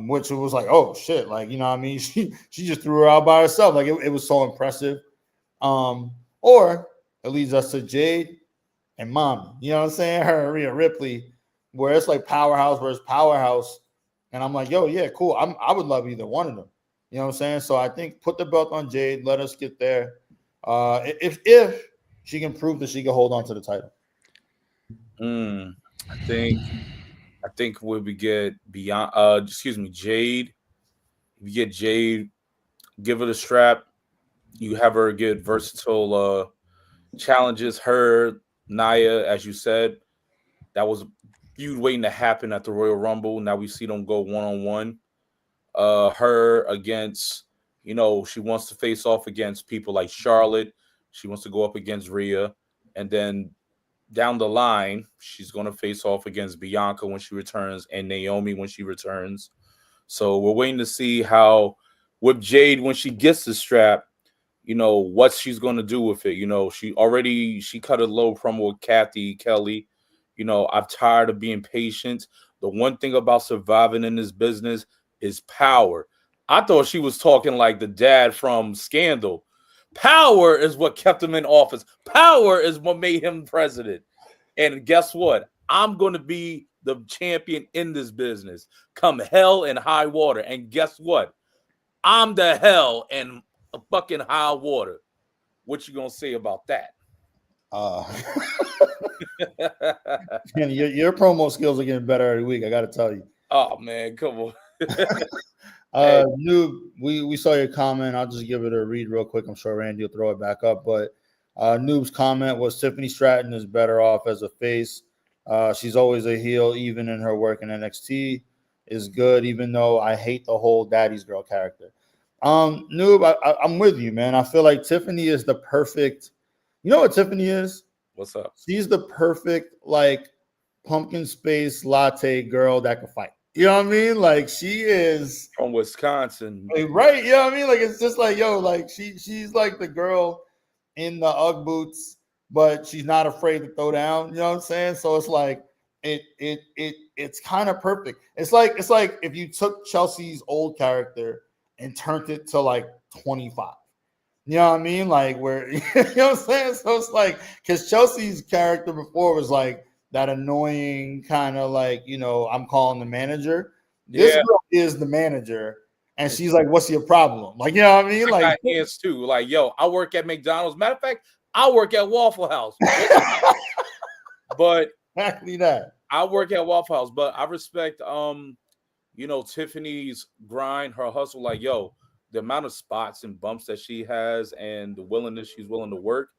Which was like, oh shit, like, what I mean, she just threw her out by herself. Like it was so impressive. Or it leads us to Jade and Mommy. You know what I'm saying? Her and Rhea Ripley, where it's like powerhouse versus powerhouse. And I'm like, yo, yeah, cool. I would love either one of them. You know what I'm saying? So I think put the belt on Jade. Let us get there. If she can prove that she can hold on to the title. I think when we get beyond, Jade, if you get Jade, give her the strap. You have her get versatile challenges. Her, Nia, as you said, that was a feud waiting to happen at the Royal Rumble. Now we see them go one-on-one. Her against, she wants to face off against people like Charlotte. She wants to go up against Rhea. And then down the line, she's going to face off against Bianca when she returns and Naomi when she returns. So we're waiting to see how, with Jade, when she gets the strap, what she's going to do with it. She cut a low promo with Kathy Kelly. I'm tired of being patient. The one thing about surviving in this business is power. I thought she was talking like the dad from Scandal. Power is what kept him in office. Power is what made him president. And guess what? I'm going to be the champion in this business, come hell and high water. And guess what? I'm the hell and fucking high water. What you going to say about that? Man, your promo skills are getting better every week. I got to tell you. Oh, man, come on. Noob, we saw your comment. I'll just give it a read real quick. I'm sure Randy will throw it back up. But Noob's comment was Tiffany Stratton is better off as a face. She's always a heel, even in her work in NXT is good, even though I hate the whole daddy's girl character. Noob, I'm with you, man. I feel like Tiffany is the perfect. You know what Tiffany is? What's up? She's the perfect, like, pumpkin space latte girl that can fight. You know what I mean? Like, she is from Wisconsin. Like, right. You know what I mean? Like, it's just like, yo, like she's like the girl in the Ugg boots, but she's not afraid to throw down. You know what I'm saying? So it's like it's kind of perfect. It's like if you took Chelsea's old character and turned it to like 25. You know what I mean? Like where you know what I'm saying? So it's like because Chelsea's character before was like that annoying kind of like, I'm calling the manager. This girl is the manager, and she's like, "What's your problem?" Like, you know what I mean? Like, I got hands too. Like, yo, I work at McDonald's. Matter of fact, I work at Waffle House. But exactly that. I work at Waffle House, but I respect, Tiffany's grind, her hustle. Like, yo, the amount of spots and bumps that she has, and the willingness she's willing to work,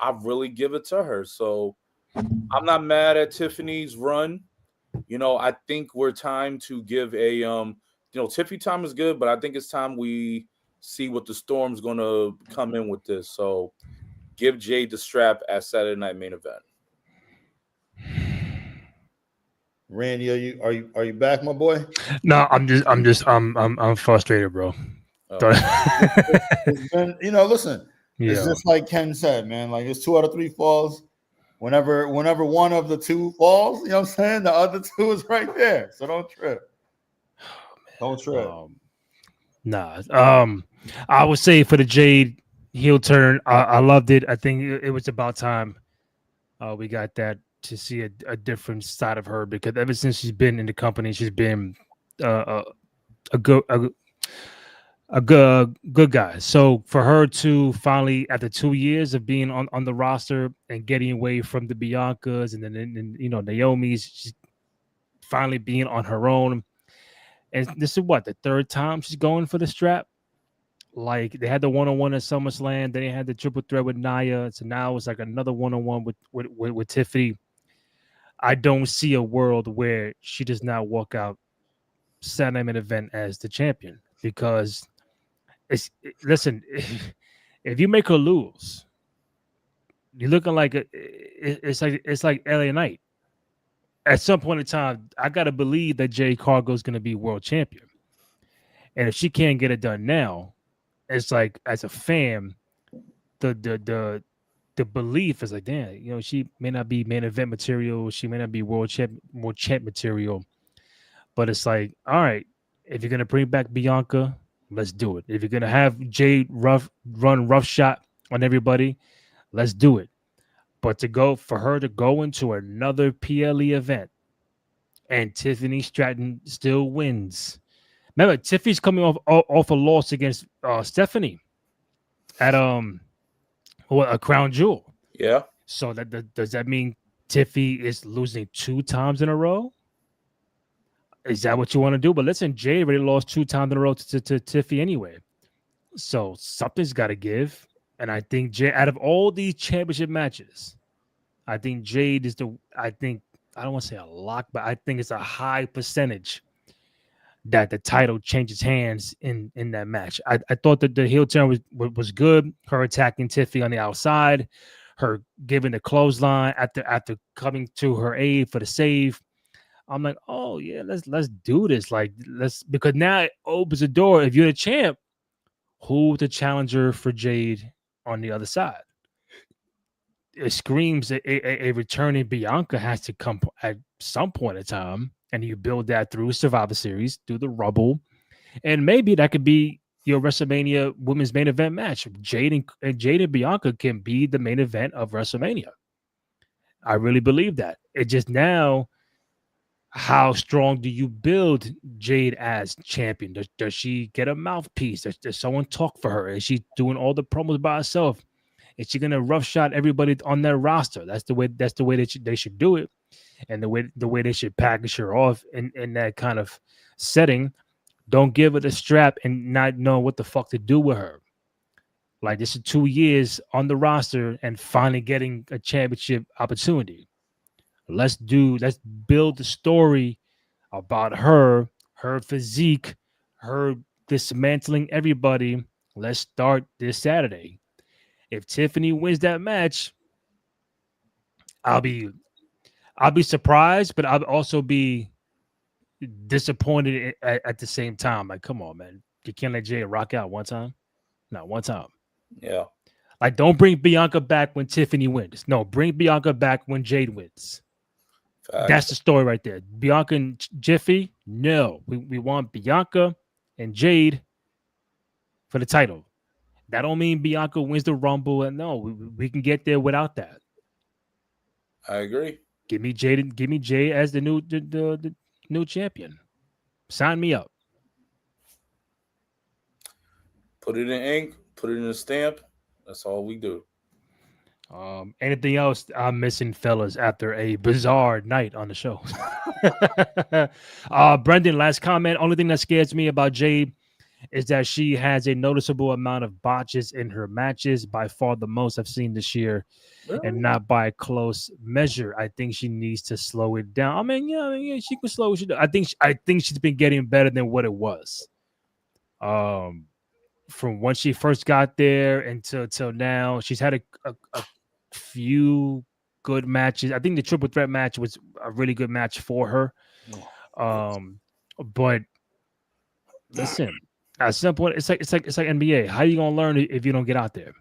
I really give it to her. So I'm not mad at Tiffany's run. I think we're time to give a Tiffany time is good, but I think it's time we see what the Storm's gonna come in with this. So give Jade the strap at Saturday Night Main Event. Randy, are you back, my boy? No, I'm frustrated, bro. It's been, listen, it's Yeah. just like Ken said, man. Like it's 2 out of 3 falls. Whenever one of the 2 falls, you know what I'm saying? The other 2 is right there. So don't trip. Don't trip. I would say for the Jade heel turn, I loved it. I think it was about time we got that to see a different side of her, because ever since she's been in the company, she's been a good guy. So for her to finally, after 2 years of being on the roster and getting away from the Biancas and then Naomi's, finally being on her own. And this is what, the third time she's going for the strap. Like they had the one-on-one at SummerSlam, then they had the triple threat with Nia. So now it's like another one-on-one with Tiffany. I don't see a world where she does not walk out Saturday main event as the champion, because listen, if you make her lose, you're looking like it's like LA Knight. At some point in time, I gotta believe that Jade Cargill is gonna be world champion, and if she can't get it done now, it's like as a fan, the belief is like, damn, you know, she may not be main event material, she may not be world champ material, but it's like, all right, if you're gonna bring back Bianca, let's do it. If you're gonna have Jade run rough shot on everybody, let's do it. But for her to go into another PLE event and Tiffany Stratton still wins. Remember, Tiffany's coming off a loss against Stephanie at a crown jewel. Yeah. So does that mean Tiffy is losing 2 times in a row? Is that what you want to do? But listen, Jay already lost 2 times in a row to Tiffy anyway. So something's got to give. And I think Jay, out of all these championship matches, I think Jade is I don't want to say a lock, but I think it's a high percentage that the title changes hands in that match. I thought that the heel turn was good. Her attacking Tiffy on the outside, her giving the clothesline after coming to her aid for the save. I'm like, oh yeah, let's do this. Like because now it opens the door. If you're the champ, who's the challenger for Jade on the other side? It screams a returning Bianca has to come at some point in time, and you build that through Survivor Series, through the Rumble, and maybe that could be your WrestleMania women's main event match. Jade and Bianca can be the main event of WrestleMania. I really believe that. It just now, how strong do you build Jade as champion? Does she get a mouthpiece? Does someone talk for her? Is she doing all the promos by herself? Is she gonna roughshod everybody on their roster? That's the way that they should do it, and the way they should package her off in that kind of setting. Don't give her the strap and not know what the fuck to do with her. Like this is 2 years on the roster and finally getting a championship opportunity. Let's build the story about her physique, her dismantling everybody. Let's start this Saturday. If Tiffany wins that match, I'll be surprised, but I'll also be disappointed at the same time. Like, come on, man. You can't let Jay rock out one time. Not one time. Yeah. Like, don't bring Bianca back when Tiffany wins. No, bring Bianca back when Jade wins. That's the story right there. Bianca and Jiffy, no. We want Bianca and Jade for the title. That don't mean Bianca wins the Rumble, and no, we can get there without that. I agree. Give me Jay as the new champion. Sign me up. Put it in ink. Put it in a stamp. That's all we do. Anything else I'm missing, fellas, after a bizarre night on the show? Brendan, last comment. Only thing that scares me about Jade is that she has a noticeable amount of botches in her matches, by far the most I've seen this year, and not by a close measure. I think she needs to slow it down. I mean, yeah, she can slow it down. I think she's been getting better than what it was. From when she first got there until now, she's had a few good matches. I think the triple threat match was a really good match for her. But listen, at some point, it's like NBA. How you gonna learn if you don't get out there?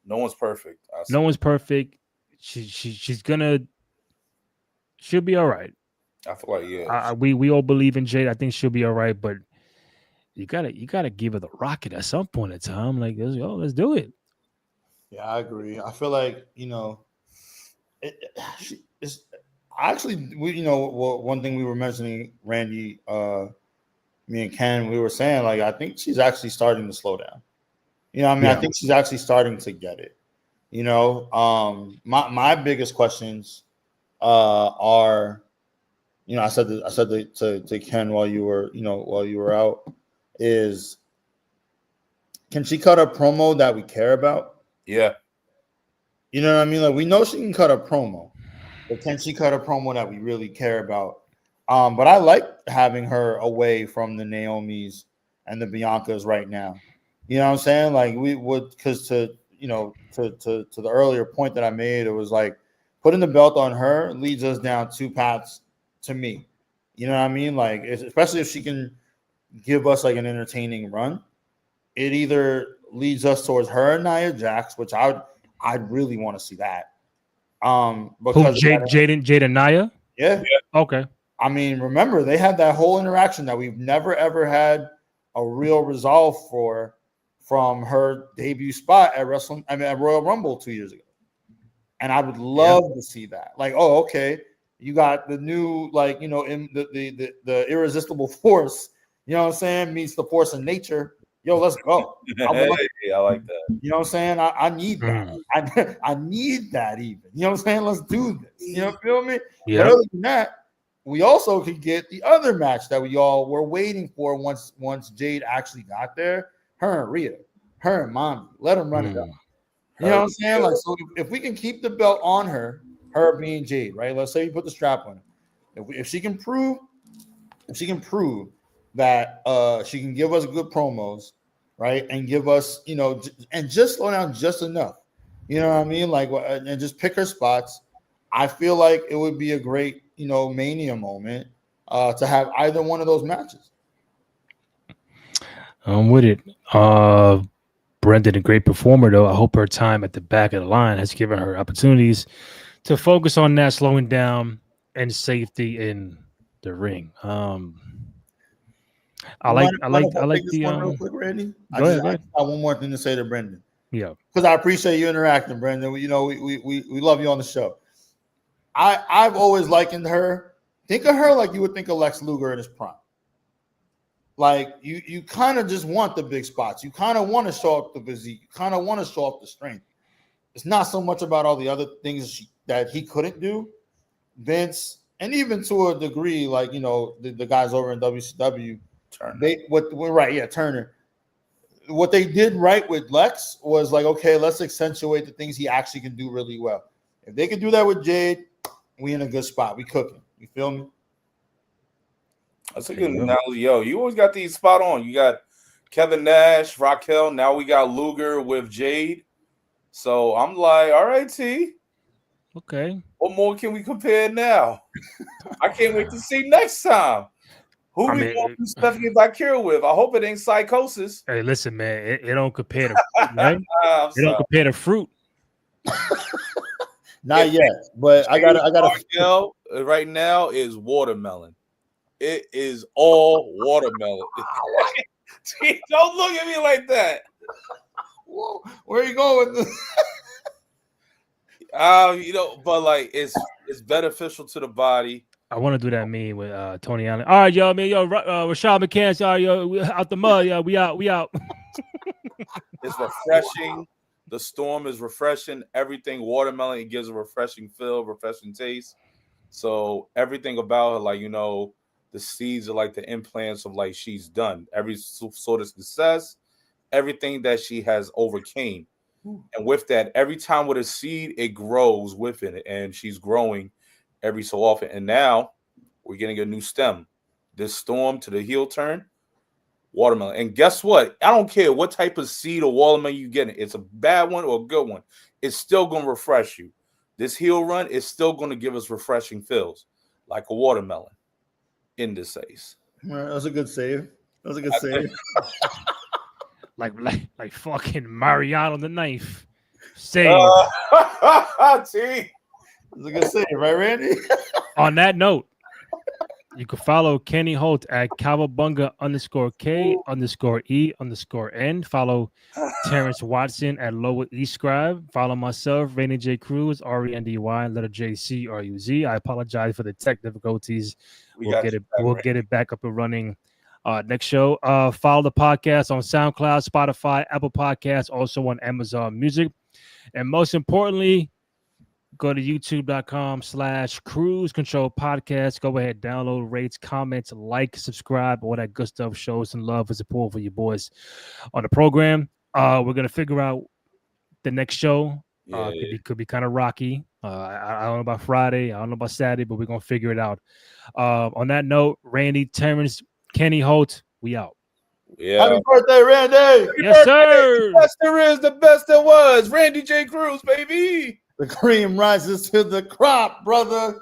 No one's perfect. No one's perfect. She'll be all right. I feel like yeah. We all believe in Jade. I think she'll be all right, but you gotta give her the rocket at some point in time. Like, let's do it. Yeah, I agree. I feel like it's actually one thing we were mentioning, Randy, me and Ken, we were saying, like, I think she's actually starting to slow down. I think she's actually starting to get it. My biggest questions are I said to Ken while you were out, is can she cut a promo that we care about? Yeah. You know what I mean? Like, we know she can cut a promo, but can she cut a promo that we really care about? But I like having her away from the Naomis and the Biancas right now. You know what I'm saying? Like, we would, because to the earlier point that I made, it was like putting the belt on her leads us down two paths to me. You know what I mean? Like, especially if she can give us like an entertaining run, it either leads us towards her and Nia Jax, which I'd really want to see that. Because Jade and Nia? Yeah. Okay. I mean, remember, they had that whole interaction that we've never ever had a real resolve for from her debut spot at Royal Rumble 2 years ago. And I would love to see that. Like, oh, okay, you got the new, like, in the irresistible force, you know what I'm saying, meets the force of nature. Yo, let's go. I like that. You know what I'm saying? I need that. I need that even. You know what I'm saying? Let's do this. You feel me? Yeah. But other than that, we also could get the other match that we all were waiting for once Jade actually got there. Her and Rhea, her and Mommy. Let them run it up. You know what I'm saying? Like, so if we can keep the belt on her being Jade, right? Let's say you put the strap on her. If she can prove that she can give us good promos, right? And give us, and just slow down just enough. You know what I mean? Like, and just pick her spots. I feel like it would be a great, Mania moment to have either one of those matches. I'm with it. Brendan, a great performer, though. I hope her time at the back of the line has given her opportunities to focus on that, slowing down, and safety in the ring. I like the real quick, Randy. Go ahead. I got one more thing to say to Brendan. Yeah, because I appreciate you interacting, Brendan. We love you on the show. I've always likened her. Think of her like you would think of Lex Luger in his prime. Like, you kind of just want the big spots. You kind of want to show up the physique. You kind of want to show up the strength. It's not so much about all the other things that he couldn't do. Vince, and even to a degree, like, the guys over in WCW, Turner. What they did right with Lex was like, okay, let's accentuate the things he actually can do really well. If they can do that with Jade, we in a good spot. We cooking. You feel me? That's a good analogy. Yo, you always got these spot on. You got Kevin Nash, Raquel. Now we got Luger with Jade. So I'm like, all right, T. Okay. What more can we compare now? I can't wait to see next time. Who we going to do Stephanie Valkyrie with? I hope it ain't Psychosis. Hey, listen, man. It don't compare to fruit, right? It don't compare to fruit. Not yet, but I got right now is watermelon. It is all watermelon. Don't look at me like that. Whoa, where are you going with this? But like it's beneficial to the body. I want to do that meme with Tony Allen. All right, yo, man, Rashad McCants, all right, yo, we out the mud, yo, we out. It's refreshing. The storm is refreshing. Everything watermelon, it gives a refreshing feel, refreshing taste. So everything about her, like, the seeds are like the implants of like she's done. Every sort of success, everything that she has overcame. And with that, every time with a seed, it grows within it. And she's growing every so often. And now we're getting a new stem. This storm to the heel turn, watermelon. And guess what? I don't care what type of seed or watermelon you get. It's a bad one or a good one. It's still going to refresh you. This heel run is still going to give us refreshing feels like a watermelon in this case. That was a good save. like fucking Mariano the Knife. Save. That's a good save, right, Randy? On that note, you can follow Kenny Holt at Cowabunga_K_E_N. Follow Terrence Watson at Lower East Scribe. Follow myself, Rainy J. Cruz, RENDY, letter JCRUZ. I apologize for the tech difficulties. We'll get it back up and running next show. Follow the podcast on SoundCloud, Spotify, Apple Podcasts, also on Amazon Music. And most importantly, Go to youtube.com/Cruise Control Podcast. Go ahead, download, rates, comments, like, subscribe, all that good stuff. Show some love and support for you boys on the program. We're gonna figure out the next show. Could be kind of rocky. I don't know about Friday. I don't know about Saturday, but we're gonna figure it out. On that note, Randy, Terrence, Kenny Holt, we out. Yeah. Happy birthday, Randy! Yes, sir. The best there is, the best there was. Randy J. Cruz, baby. The cream rises to the crop, brother.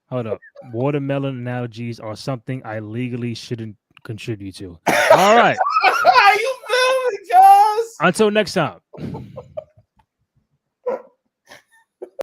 Hold up. Watermelon analogies are something I legally shouldn't contribute to. All right. How you feeling, guys? Until next time.